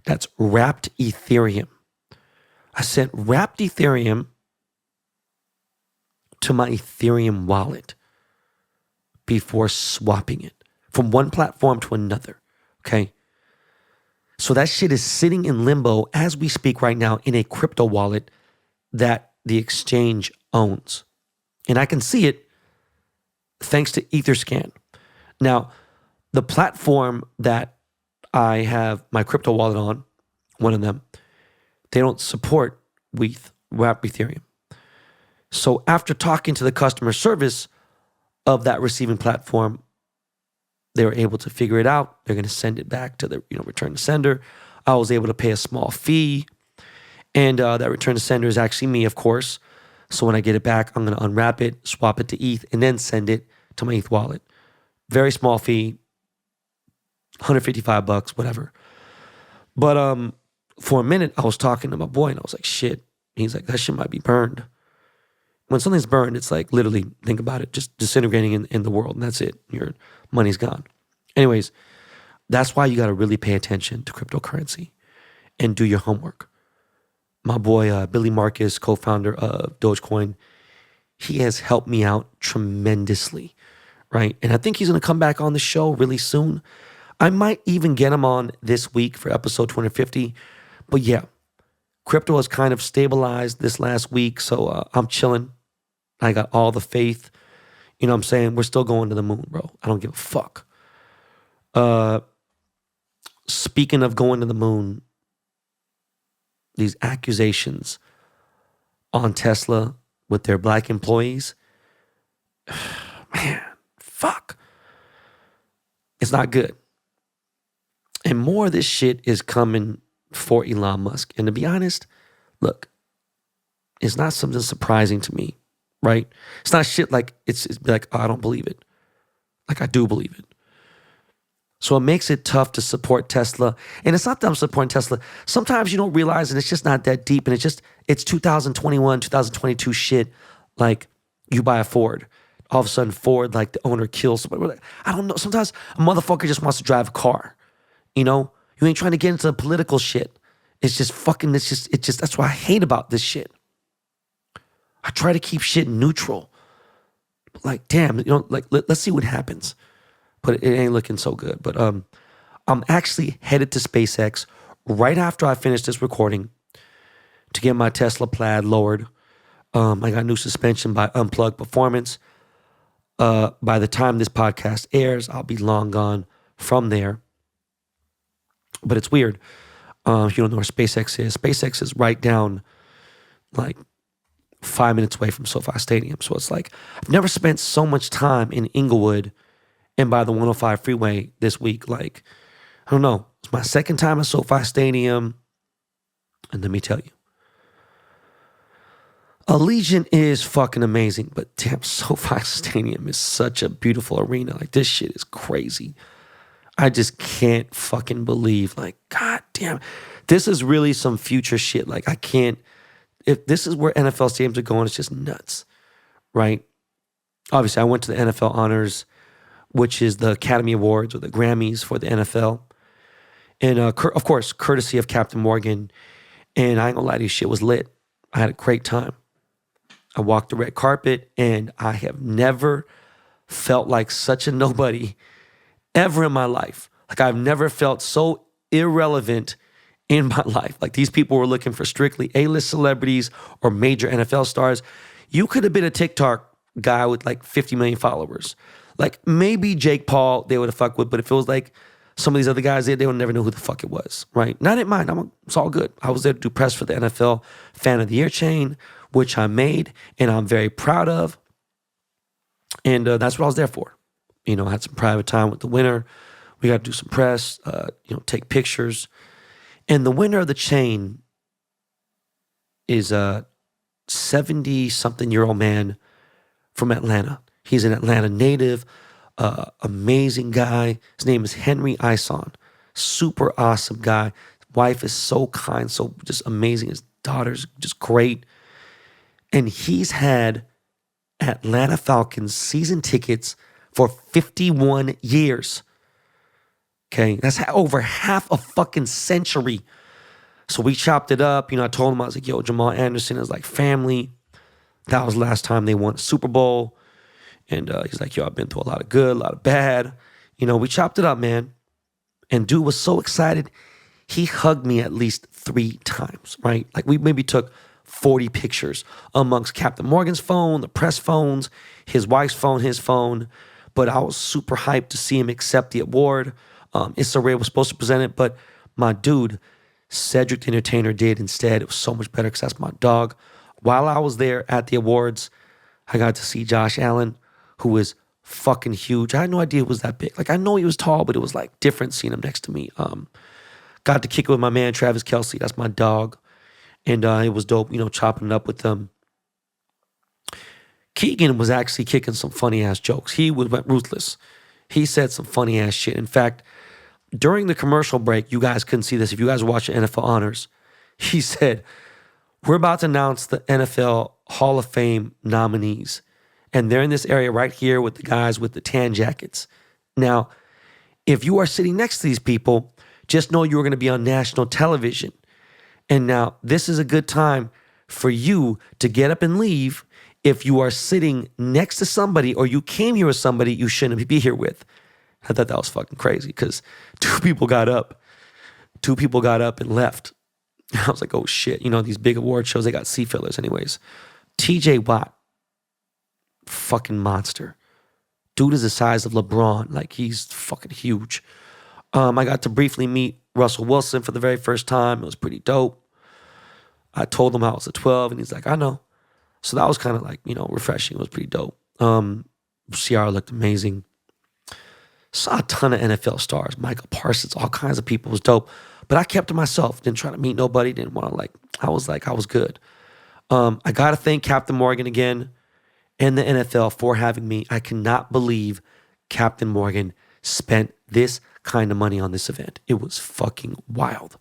That's wrapped Ethereum. I sent wrapped Ethereum to my Ethereum wallet before swapping it from one platform to another, okay? So that shit is sitting in limbo as we speak right now in a crypto wallet that the exchange owns. And I can see it thanks to Etherscan. Now, the platform that I have my crypto wallet on, one of them, they don't support WETH, wrapped Ethereum. So after talking to the customer service of that receiving platform, they were able to figure it out. They're going to send it back to the return to sender. I was able to pay a small fee. And that return to sender is actually me, of course. So when I get it back, I'm going to unwrap it, swap it to ETH, and then send it to my ETH wallet. Very small fee, $155, whatever. But for a minute, I was talking to my boy, and I was like, shit. He's like, that shit might be burned. When something's burned, it's like literally, think about it, just disintegrating in the world, and that's it. Your money's gone. Anyways, that's why you got to really pay attention to cryptocurrency and do your homework. My boy, Billy Marcus, co-founder of Dogecoin, he has helped me out tremendously, right? And I think he's going to come back on the show really soon. I might even get him on this week for episode 250. But yeah, crypto has kind of stabilized this last week, so I'm chilling. I got all the faith. You know what I'm saying? We're still going to the moon, bro. I don't give a fuck. Speaking of going to the moon, these accusations on Tesla with their black employees, man, fuck. It's not good. And more of this shit is coming for Elon Musk. And to be honest, look, it's not something surprising to me, right? It's not shit like, it's like, oh, I don't believe it. Like, I do believe it. So it makes it tough to support Tesla. And it's not that I'm supporting Tesla. Sometimes you don't realize, and it's just not that deep. And it's 2021, 2022 shit. Like, you buy a Ford. All of a sudden, Ford, like, the owner kills somebody. I don't know. Sometimes a motherfucker just wants to drive a car. You know? You ain't trying to get into the political shit. It's just fucking, that's what I hate about this shit. I try to keep shit neutral. But like, damn, like, let's see what happens. But it ain't looking so good. But I'm actually headed to SpaceX right after I finish this recording to get my Tesla Plaid lowered. I got new suspension by Unplugged Performance. By the time this podcast airs, I'll be long gone from there. But it's weird. If you don't know where SpaceX is, SpaceX is right down like 5 minutes away from SoFi Stadium. So it's like, I've never spent so much time in Inglewood and by the 105 freeway this week. Like, I don't know. It's my second time at SoFi Stadium. And let me tell you, Allegiant is fucking amazing, but damn, SoFi Stadium is such a beautiful arena. Like, this shit is crazy. I just can't fucking believe, like, god damn, this is really some future shit. Like, I can't, if this is where NFL stadiums are going, it's just nuts, right? Obviously, I went to the NFL Honors, which is the Academy Awards or the Grammys for the NFL. And of course, courtesy of Captain Morgan. And I ain't gonna lie to you, shit was lit. I had a great time. I walked the red carpet and I have never felt like such a nobody ever in my life. Like I've never felt so irrelevant in my life. Like these people were looking for strictly A-list celebrities or major NFL stars. You could have been a TikTok guy with like 50 million followers. Like maybe Jake Paul they would have fucked with, but if it was like some of these other guys, they would never know who the fuck it was, right? And I didn't mind. It's all good. I was there to do press for the NFL Fan of the Year chain, which I made, and I'm very proud of. And that's what I was there for. You know, I had some private time with the winner. We got to do some press, take pictures. And the winner of the chain is a 70-something-year-old man from Atlanta. He's an Atlanta native, amazing guy. His name is Henry Ison. Super awesome guy. His wife is so kind, so just amazing. His daughter's just great. And he's had Atlanta Falcons season tickets for 51 years. Okay, that's over half a fucking century. So we chopped it up. You know, I told him, I was like, yo, Jamal Anderson is like family. That was the last time they won a Super Bowl. And he's like, yo, I've been through a lot of good, a lot of bad. You know, we chopped it up, man. And dude was so excited. He hugged me at least 3 times, right? Like we maybe took 40 pictures amongst Captain Morgan's phone, the press phones, his wife's phone, his phone. But I was super hyped to see him accept the award. Issa Rae was supposed to present it, but my dude, Cedric the Entertainer, did instead. It was so much better because that's my dog. While I was there at the awards, I got to see Josh Allen, who is fucking huge. I had no idea it was that big. Like, I know he was tall, but it was like different seeing him next to me. Got to kick it with my man, Travis Kelce. That's my dog. And it was dope, you know, chopping it up with them. Keegan was actually kicking some funny-ass jokes. He went ruthless. He said some funny-ass shit. In fact, during the commercial break, you guys couldn't see this. If you guys watch the NFL Honors, he said, we're about to announce the NFL Hall of Fame nominees. And they're in this area right here with the guys with the tan jackets. Now, if you are sitting next to these people, just know you're going to be on national television. And now, this is a good time for you to get up and leave if you are sitting next to somebody or you came here with somebody you shouldn't be here with. I thought that was fucking crazy because 2 people got up. 2 people got up and left. I was like, oh shit. You know, these big award shows, they got seat fillers anyways. TJ Watt, fucking monster. Dude is the size of LeBron. Like, he's fucking huge. I got to briefly meet Russell Wilson for the very first time. It was pretty dope. I told him I was a 12, and he's like, I know. So that was kind of like, you know, refreshing. It was pretty dope. Ciara looked amazing. Saw a ton of NFL stars. Michael Parsons, all kinds of people. It was dope. But I kept to myself. Didn't try to meet nobody. Didn't want to I was good. I got to thank Captain Morgan again and the NFL for having me. I cannot believe Captain Morgan spent this kind of money on this event. It was fucking wild.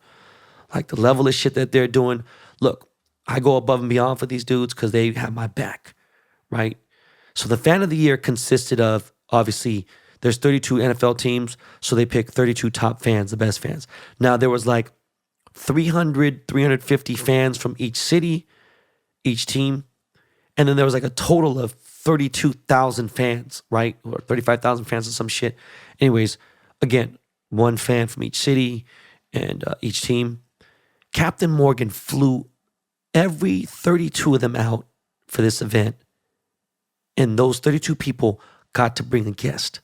Like the level of shit that they're doing. Look, I go above and beyond for these dudes because they have my back, right? So the Fan of the Year consisted of, obviously, there's 32 NFL teams, so they pick 32 top fans, the best fans. Now, there was like 300, 350 fans from each city, each team. And then there was like a total of 32,000 fans, right? Or 35,000 fans or some shit. Anyways, again, 1 fan from each city and each team. Captain Morgan flew every 32 of them out for this event. And those 32 people got to bring a guest.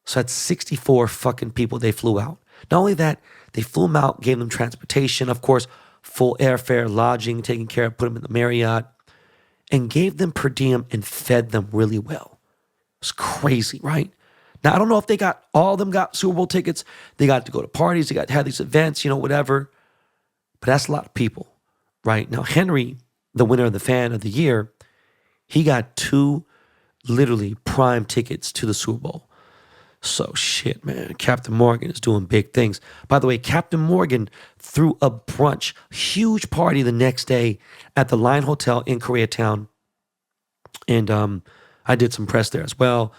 So that's 64 fucking people they flew out. Not only that, they flew them out, gave them transportation, of course, full airfare, lodging, taken care of, put them in the Marriott, and gave them per diem and fed them really well. It's crazy, right? Now, I don't know if all of them got Super Bowl tickets. They got to go to parties. They got to have these events, you know, whatever. But that's a lot of people, right? Now, Henry, the winner of the Fan of the Year, he got 2 literally prime tickets to the Super Bowl. So shit, man. Captain Morgan is doing big things. By the way, Captain Morgan threw a brunch, huge party the next day at the Line Hotel in Koreatown. And I did some press there as well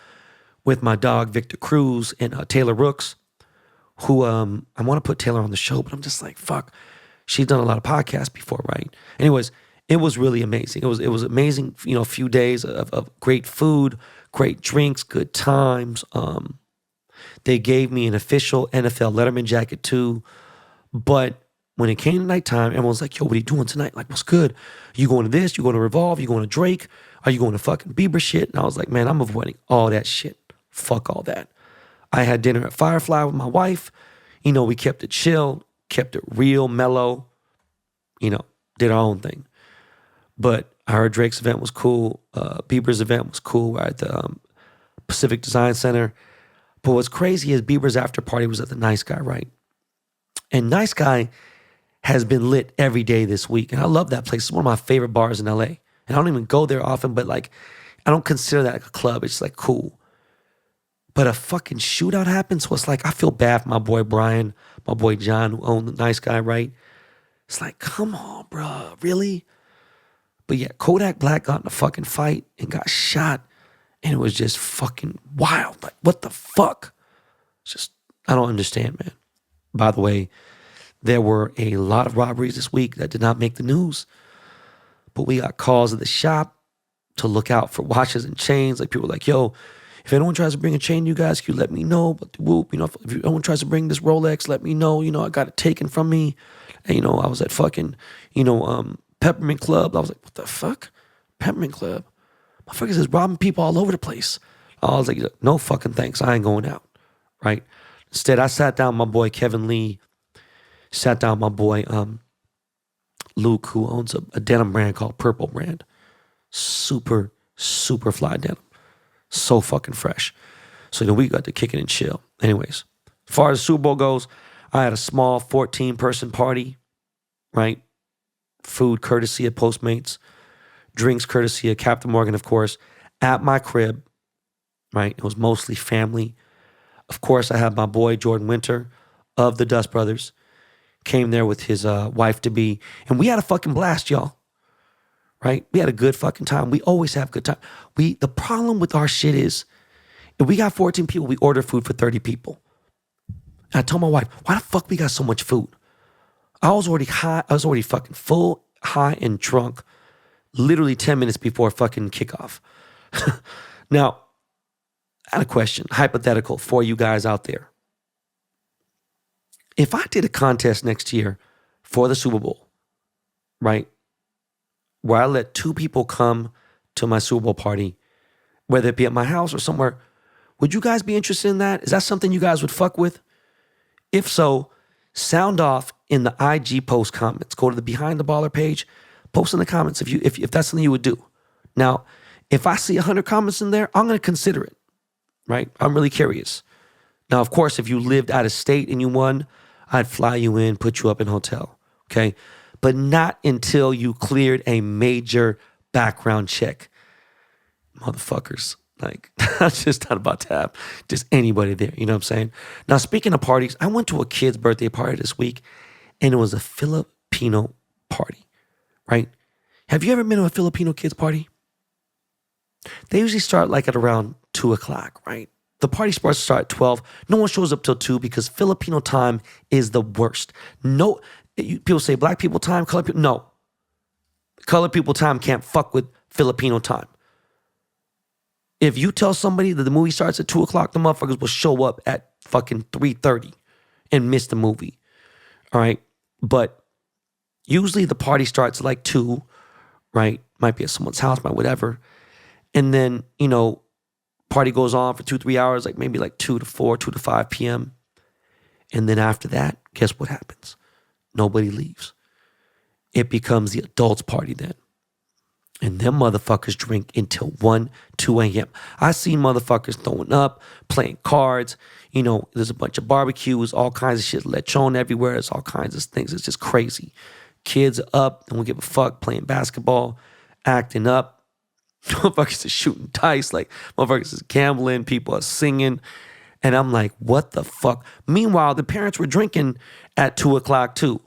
with my dog, Victor Cruz, and Taylor Rooks, who I want to put Taylor on the show, but I'm just like, fuck. She's done a lot of podcasts before, right? Anyways, it was really amazing. It was amazing, you know, a few days of great food, great drinks, good times. They gave me an official NFL Letterman jacket too. But when it came to nighttime, everyone's like, yo, what are you doing tonight? Like, what's good? You going to this? You going to Revolve? You going to Drake? Are you going to fucking Bieber shit? And I was like, man, I'm avoiding all that shit. Fuck all that. I had dinner at Firefly with my wife. You know, we kept it chill, kept it real, mellow, you know, did our own thing. But I heard Drake's event was cool. Bieber's event was cool. We're at the Pacific Design Center. But what's crazy is Bieber's after party was at the Nice Guy, right? And Nice Guy has been lit every day this week. And I love that place. It's one of my favorite bars in LA. And I don't even go there often, but like, I don't consider that like a club. It's like cool. But a fucking shootout happened. So it's like, I feel bad for my boy Brian, my boy John, who owned the Nice Guy, right? It's like, come on, bro, really? But yeah, Kodak Black got in a fucking fight and got shot. And it was just fucking wild. Like, what the fuck? It's just, I don't understand, man. By the way, there were a lot of robberies this week that did not make the news. But we got calls at the shop to look out for watches and chains. Like, people were like, yo, if anyone tries to bring a chain, you guys, can you let me know? But whoop, you know, if anyone tries to bring this Rolex, let me know. You know, I got it taken from me. And, you know, I was at fucking, you know, Peppermint Club. I was like, what the fuck? Peppermint Club? Motherfuckers is robbing people all over the place. I was like, no fucking thanks. I ain't going out, right? Instead, I sat down with my boy Kevin Lee, sat down with my boy Luke, who owns a denim brand called Purple Brand. Super, super fly denim. So fucking fresh. So, you know, we got to kick it and chill. Anyways, as far as the Super Bowl goes, I had a small 14-person party, right? Food courtesy of Postmates. Drinks courtesy of Captain Morgan, of course, at my crib, right? It was mostly family. Of course, I had my boy Jordan Winter of the Dust Brothers. Came there with his wife-to-be. And we had a fucking blast, y'all. Right? We had a good fucking time. We always have a good time. The problem with our shit is, if we got 14 people, we order food for 30 people. And I told my wife, why the fuck we got so much food? I was already high. I was already fucking full, high, and drunk literally 10 minutes before fucking kickoff. Now, I had a question, hypothetical for you guys out there. If I did a contest next year for the Super Bowl, right, where I let 2 people come to my Super Bowl party, whether it be at my house or somewhere, would you guys be interested in that? Is that something you guys would fuck with? If so, sound off in the IG post comments. Go to the Behind the Baller page, post in the comments if that's something you would do. Now, if I see 100 comments in there, I'm going to consider it, right? I'm really curious. Now, of course, if you lived out of state and you won, I'd fly you in, put you up in a hotel, okay? But not until you cleared a major background check. Motherfuckers. Like, I'm just not about to have just anybody there. You know what I'm saying? Now, speaking of parties, I went to a kid's birthday party this week, and it was a Filipino party, right? Have you ever been to a Filipino kids party? They usually start like at around 2 o'clock, right? The party starts to start at 12. No one shows up till 2 because Filipino time is the worst. No, people say black people time, colored people. No. Colored people time can't fuck with Filipino time. If you tell somebody that the movie starts at 2 o'clock, the motherfuckers will show up at fucking 3:30 and miss the movie. All right? But usually the party starts at like 2, right? Might be at someone's house, might whatever. And then, you know, party goes on for 2-3 hours, like maybe like 2 to 4, 2 to 5 p.m. And then after that, guess what happens? Nobody leaves. It becomes the adults' party then. And them motherfuckers drink until 1, 2 a.m. I seen motherfuckers throwing up, playing cards. You know, there's a bunch of barbecues, all kinds of shit, lechon everywhere. There's all kinds of things. It's just crazy. Kids up, don't give a fuck, playing basketball, acting up. Motherfuckers are shooting dice. Like, motherfuckers is gambling. People are singing. And I'm like, what the fuck? Meanwhile, the parents were drinking at 2 o'clock too.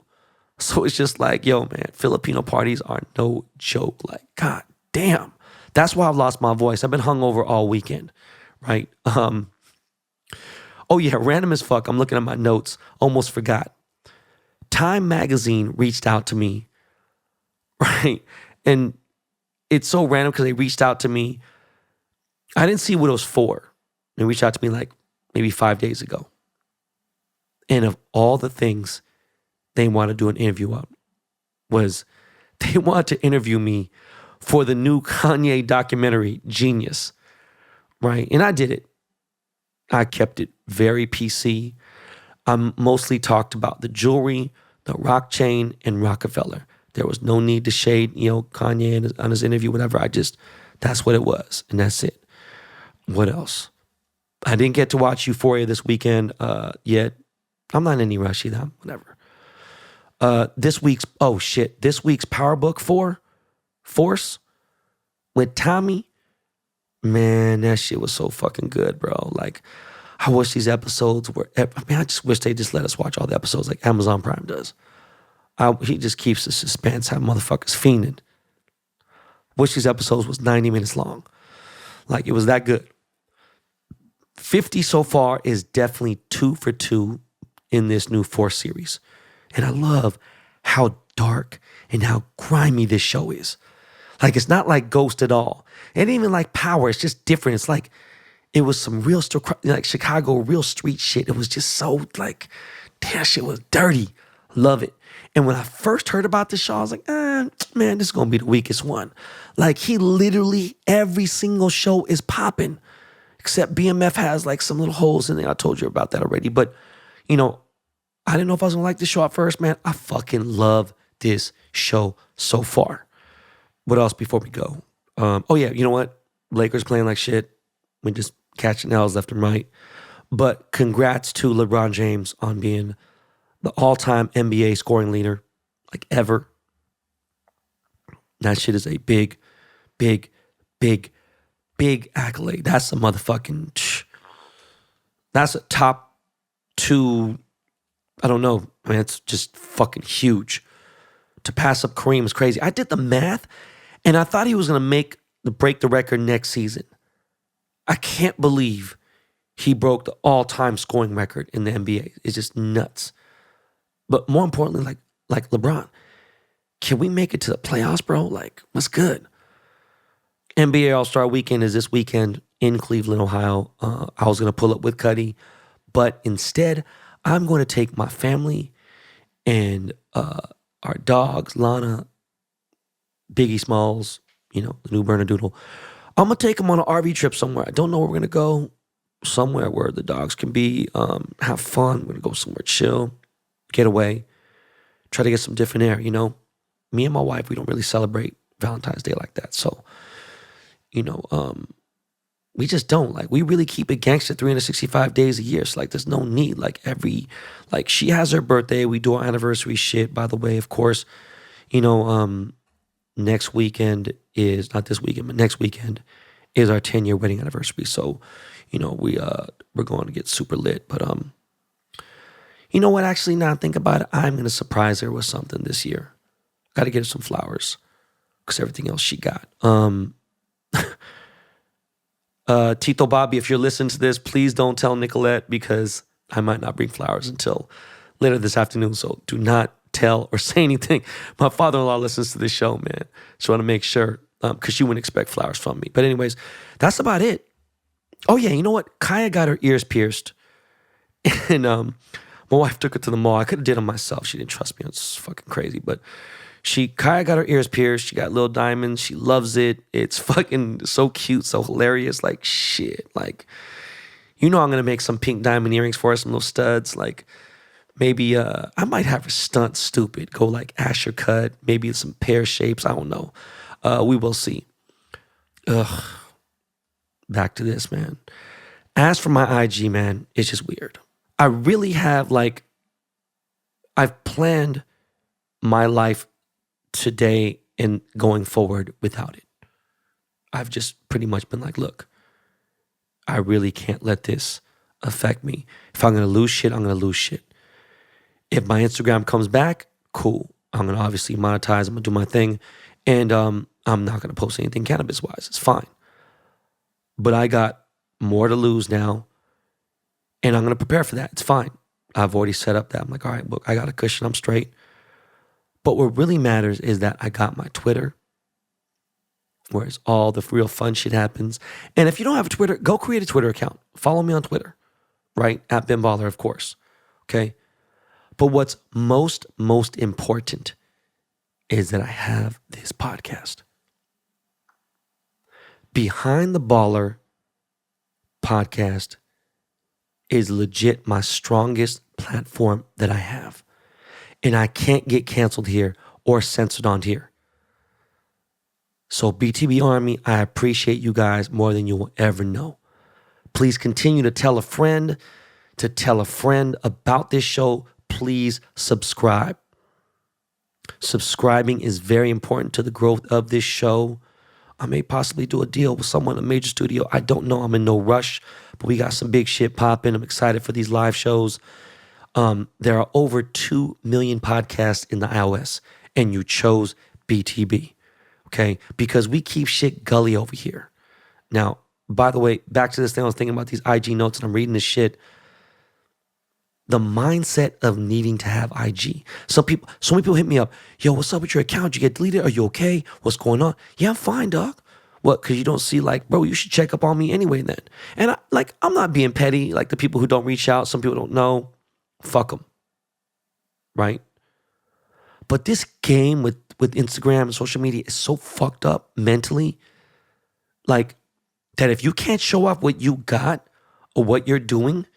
So it's just like, yo, man, Filipino parties are no joke. Like, god damn. That's why I've lost my voice. I've been hungover all weekend, right? Oh yeah, random as fuck. I'm looking at my notes. Almost forgot. Time magazine reached out to me, right? And it's so random because they reached out to me. I didn't see what it was for. They reached out to me like maybe 5 days ago. And of all the things they want to do an interview on was they want to interview me for the new Kanye documentary, Genius, right? And I did it. I kept it very PC. I mostly talked about the jewelry, the rock chain, and Rockefeller. There was no need to shade, Kanye on his interview, whatever. That's what it was, and that's it. What else? I didn't get to watch Euphoria this weekend yet. I'm not in any rush either. Whatever. This week's Power Book 4, Force, with Tommy, man, that shit was so fucking good, bro. Like, I wish these episodes were, I just wish they just let us watch all the episodes like Amazon Prime does. He just keeps the suspense, how motherfuckers fiending. Wish these episodes was 90 minutes long. Like, it was that good. 50 so far is definitely 2 for 2 in this new Force series. And I love how dark and how grimy this show is. Like, it's not like Ghost at all. It ain't even like Power. It's just different. It's like, it was some real, like Chicago, real street shit. It was just so like, damn, shit was dirty. Love it. And when I first heard about this show, I was like, man, this is going to be the weakest one. Like, he literally, every single show is popping. Except BMF has like some little holes in there. I told you about that already. But, I didn't know if I was going to like this show at first, man. I fucking love this show so far. What else before we go? You know what? Lakers playing like shit. We just catching L's left and right. But congrats to LeBron James on being the all-time NBA scoring leader, like ever. That shit is a big, big, big, big accolade. That's a motherfucking, that's a top 2, I don't know. I mean, it's just fucking huge. To pass up Kareem is crazy. I did the math, and I thought he was going to break the record next season. I can't believe he broke the all-time scoring record in the NBA. It's just nuts. But more importantly, like LeBron, can we make it to the playoffs, bro? Like, what's good? NBA All-Star Weekend is this weekend in Cleveland, Ohio. I was going to pull up with Cudi, but instead, I'm going to take my family and our dogs, Lana, Biggie Smalls, the new Bernadoodle. I'm going to take them on an RV trip somewhere. I don't know where we're going to go. Somewhere where the dogs can be, have fun. We're going to go somewhere chill, get away, try to get some different air, Me and my wife, we don't really celebrate Valentine's Day like that. So, we just don't. Like, we really keep it gangster 365 days a year. So, like, there's no need. Like, she has her birthday. We do our anniversary shit, by the way, of course. Next weekend is, not this weekend, but next weekend is our 10-year wedding anniversary. So, we're going to get super lit. But, you know what? Actually, now I think about it, I'm going to surprise her with something this year. Got to get her some flowers because everything else she got. Tito Bobby, if you're listening to this, please don't tell Nicolette because I might not bring flowers until later this afternoon. So do not tell or say anything. My father-in-law listens to this show, man. So I want to make sure because she wouldn't expect flowers from me. But anyways, that's about it. Oh yeah, you know what? Kaya got her ears pierced. And my wife took her to the mall. I could have did them myself. She didn't trust me. It's fucking crazy. But Kaya got her ears pierced. She got little diamonds. She loves it. It's fucking so cute, so hilarious. Like, shit. Like, I'm going to make some pink diamond earrings for her, some little studs. Like, maybe I might have her stunt stupid. Go like Asher cut. Maybe some pear shapes. I don't know. We will see. Ugh. Back to this, man. As for my IG, man, it's just weird. I really have, I've planned my life today and going forward without it. I've just pretty much been like, look, I really can't let this affect me. If I'm going to lose shit, I'm going to lose shit. If my Instagram comes back, cool. I'm going to obviously monetize. I'm going to do my thing. And I'm not going to post anything cannabis-wise. It's fine. But I got more to lose now. And I'm going to prepare for that. It's fine. I've already set up that. I'm like, all right, look, I got a cushion. I'm straight. But what really matters is that I got my Twitter, where it's all the real fun shit happens. And if you don't have a Twitter, go create a Twitter account. Follow me on Twitter. right? At Ben Baller, of course. Okay. But what's most important is that I have this podcast. Behind the Baller podcast is legit my strongest platform that I have. And I can't get canceled here or censored on here. So BTB Army, I appreciate you guys more than you will ever know. Please continue to tell a friend about this show. Please subscribe. Subscribing is very important to the growth of this show. I may possibly do a deal with someone, a major studio. I don't know. I'm in no rush, but we got some big shit popping. I'm excited for these live shows. There are over 2 million podcasts in the iOS, and you chose BTB, okay? Because we keep shit gully over here. Now, by the way, back to this thing, I was thinking about these IG notes, and I'm reading this shit. The mindset of needing to have IG. So many people hit me up. Yo, what's up with your account? You get deleted? Are you okay? What's going on? Yeah, I'm fine, dog. What? Because you don't see, like, bro, you should check up on me anyway then. And I'm not being petty. Like the people who don't reach out, some people don't know. Fuck them. Right? But this game with Instagram and social media is so fucked up mentally. Like, that if you can't show off what you got or what you're doing,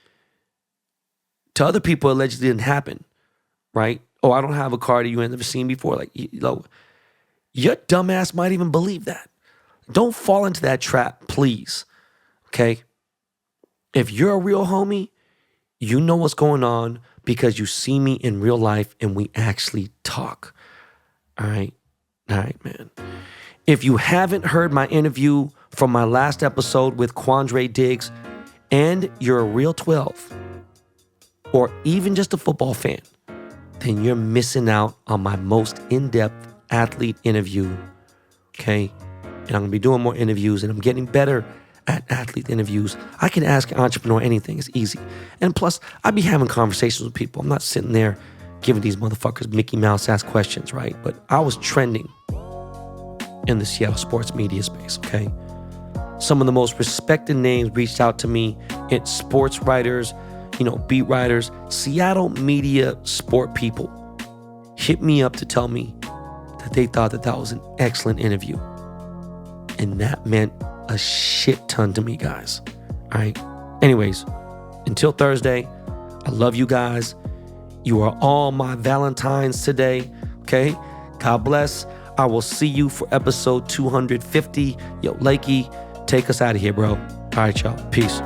to other people, allegedly didn't happen, right? Oh, I don't have a car that you ain't never seen before. Like, your dumbass might even believe that. Don't fall into that trap, please, okay? If you're a real homie, you know what's going on because you see me in real life and we actually talk, all right? All right, man. If you haven't heard my interview from my last episode with Quandre Diggs and you're a real 12, or even just a football fan, then you're missing out on my most in-depth athlete interview, okay? And I'm going to be doing more interviews, and I'm getting better at athlete interviews. I can ask an entrepreneur anything. It's easy. And plus, I be having conversations with people. I'm not sitting there giving these motherfuckers Mickey Mouse-ass questions, right? But I was trending in the Seattle sports media space, okay? Some of the most respected names reached out to me. It's sports writers, beat writers, Seattle media sport people hit me up to tell me that they thought that was an excellent interview. And that meant a shit ton to me, guys. All right. Anyways, until Thursday, I love you guys. You are all my Valentines today. Okay. God bless. I will see you for episode 250. Yo, Lakey, take us out of here, bro. All right, y'all. Peace.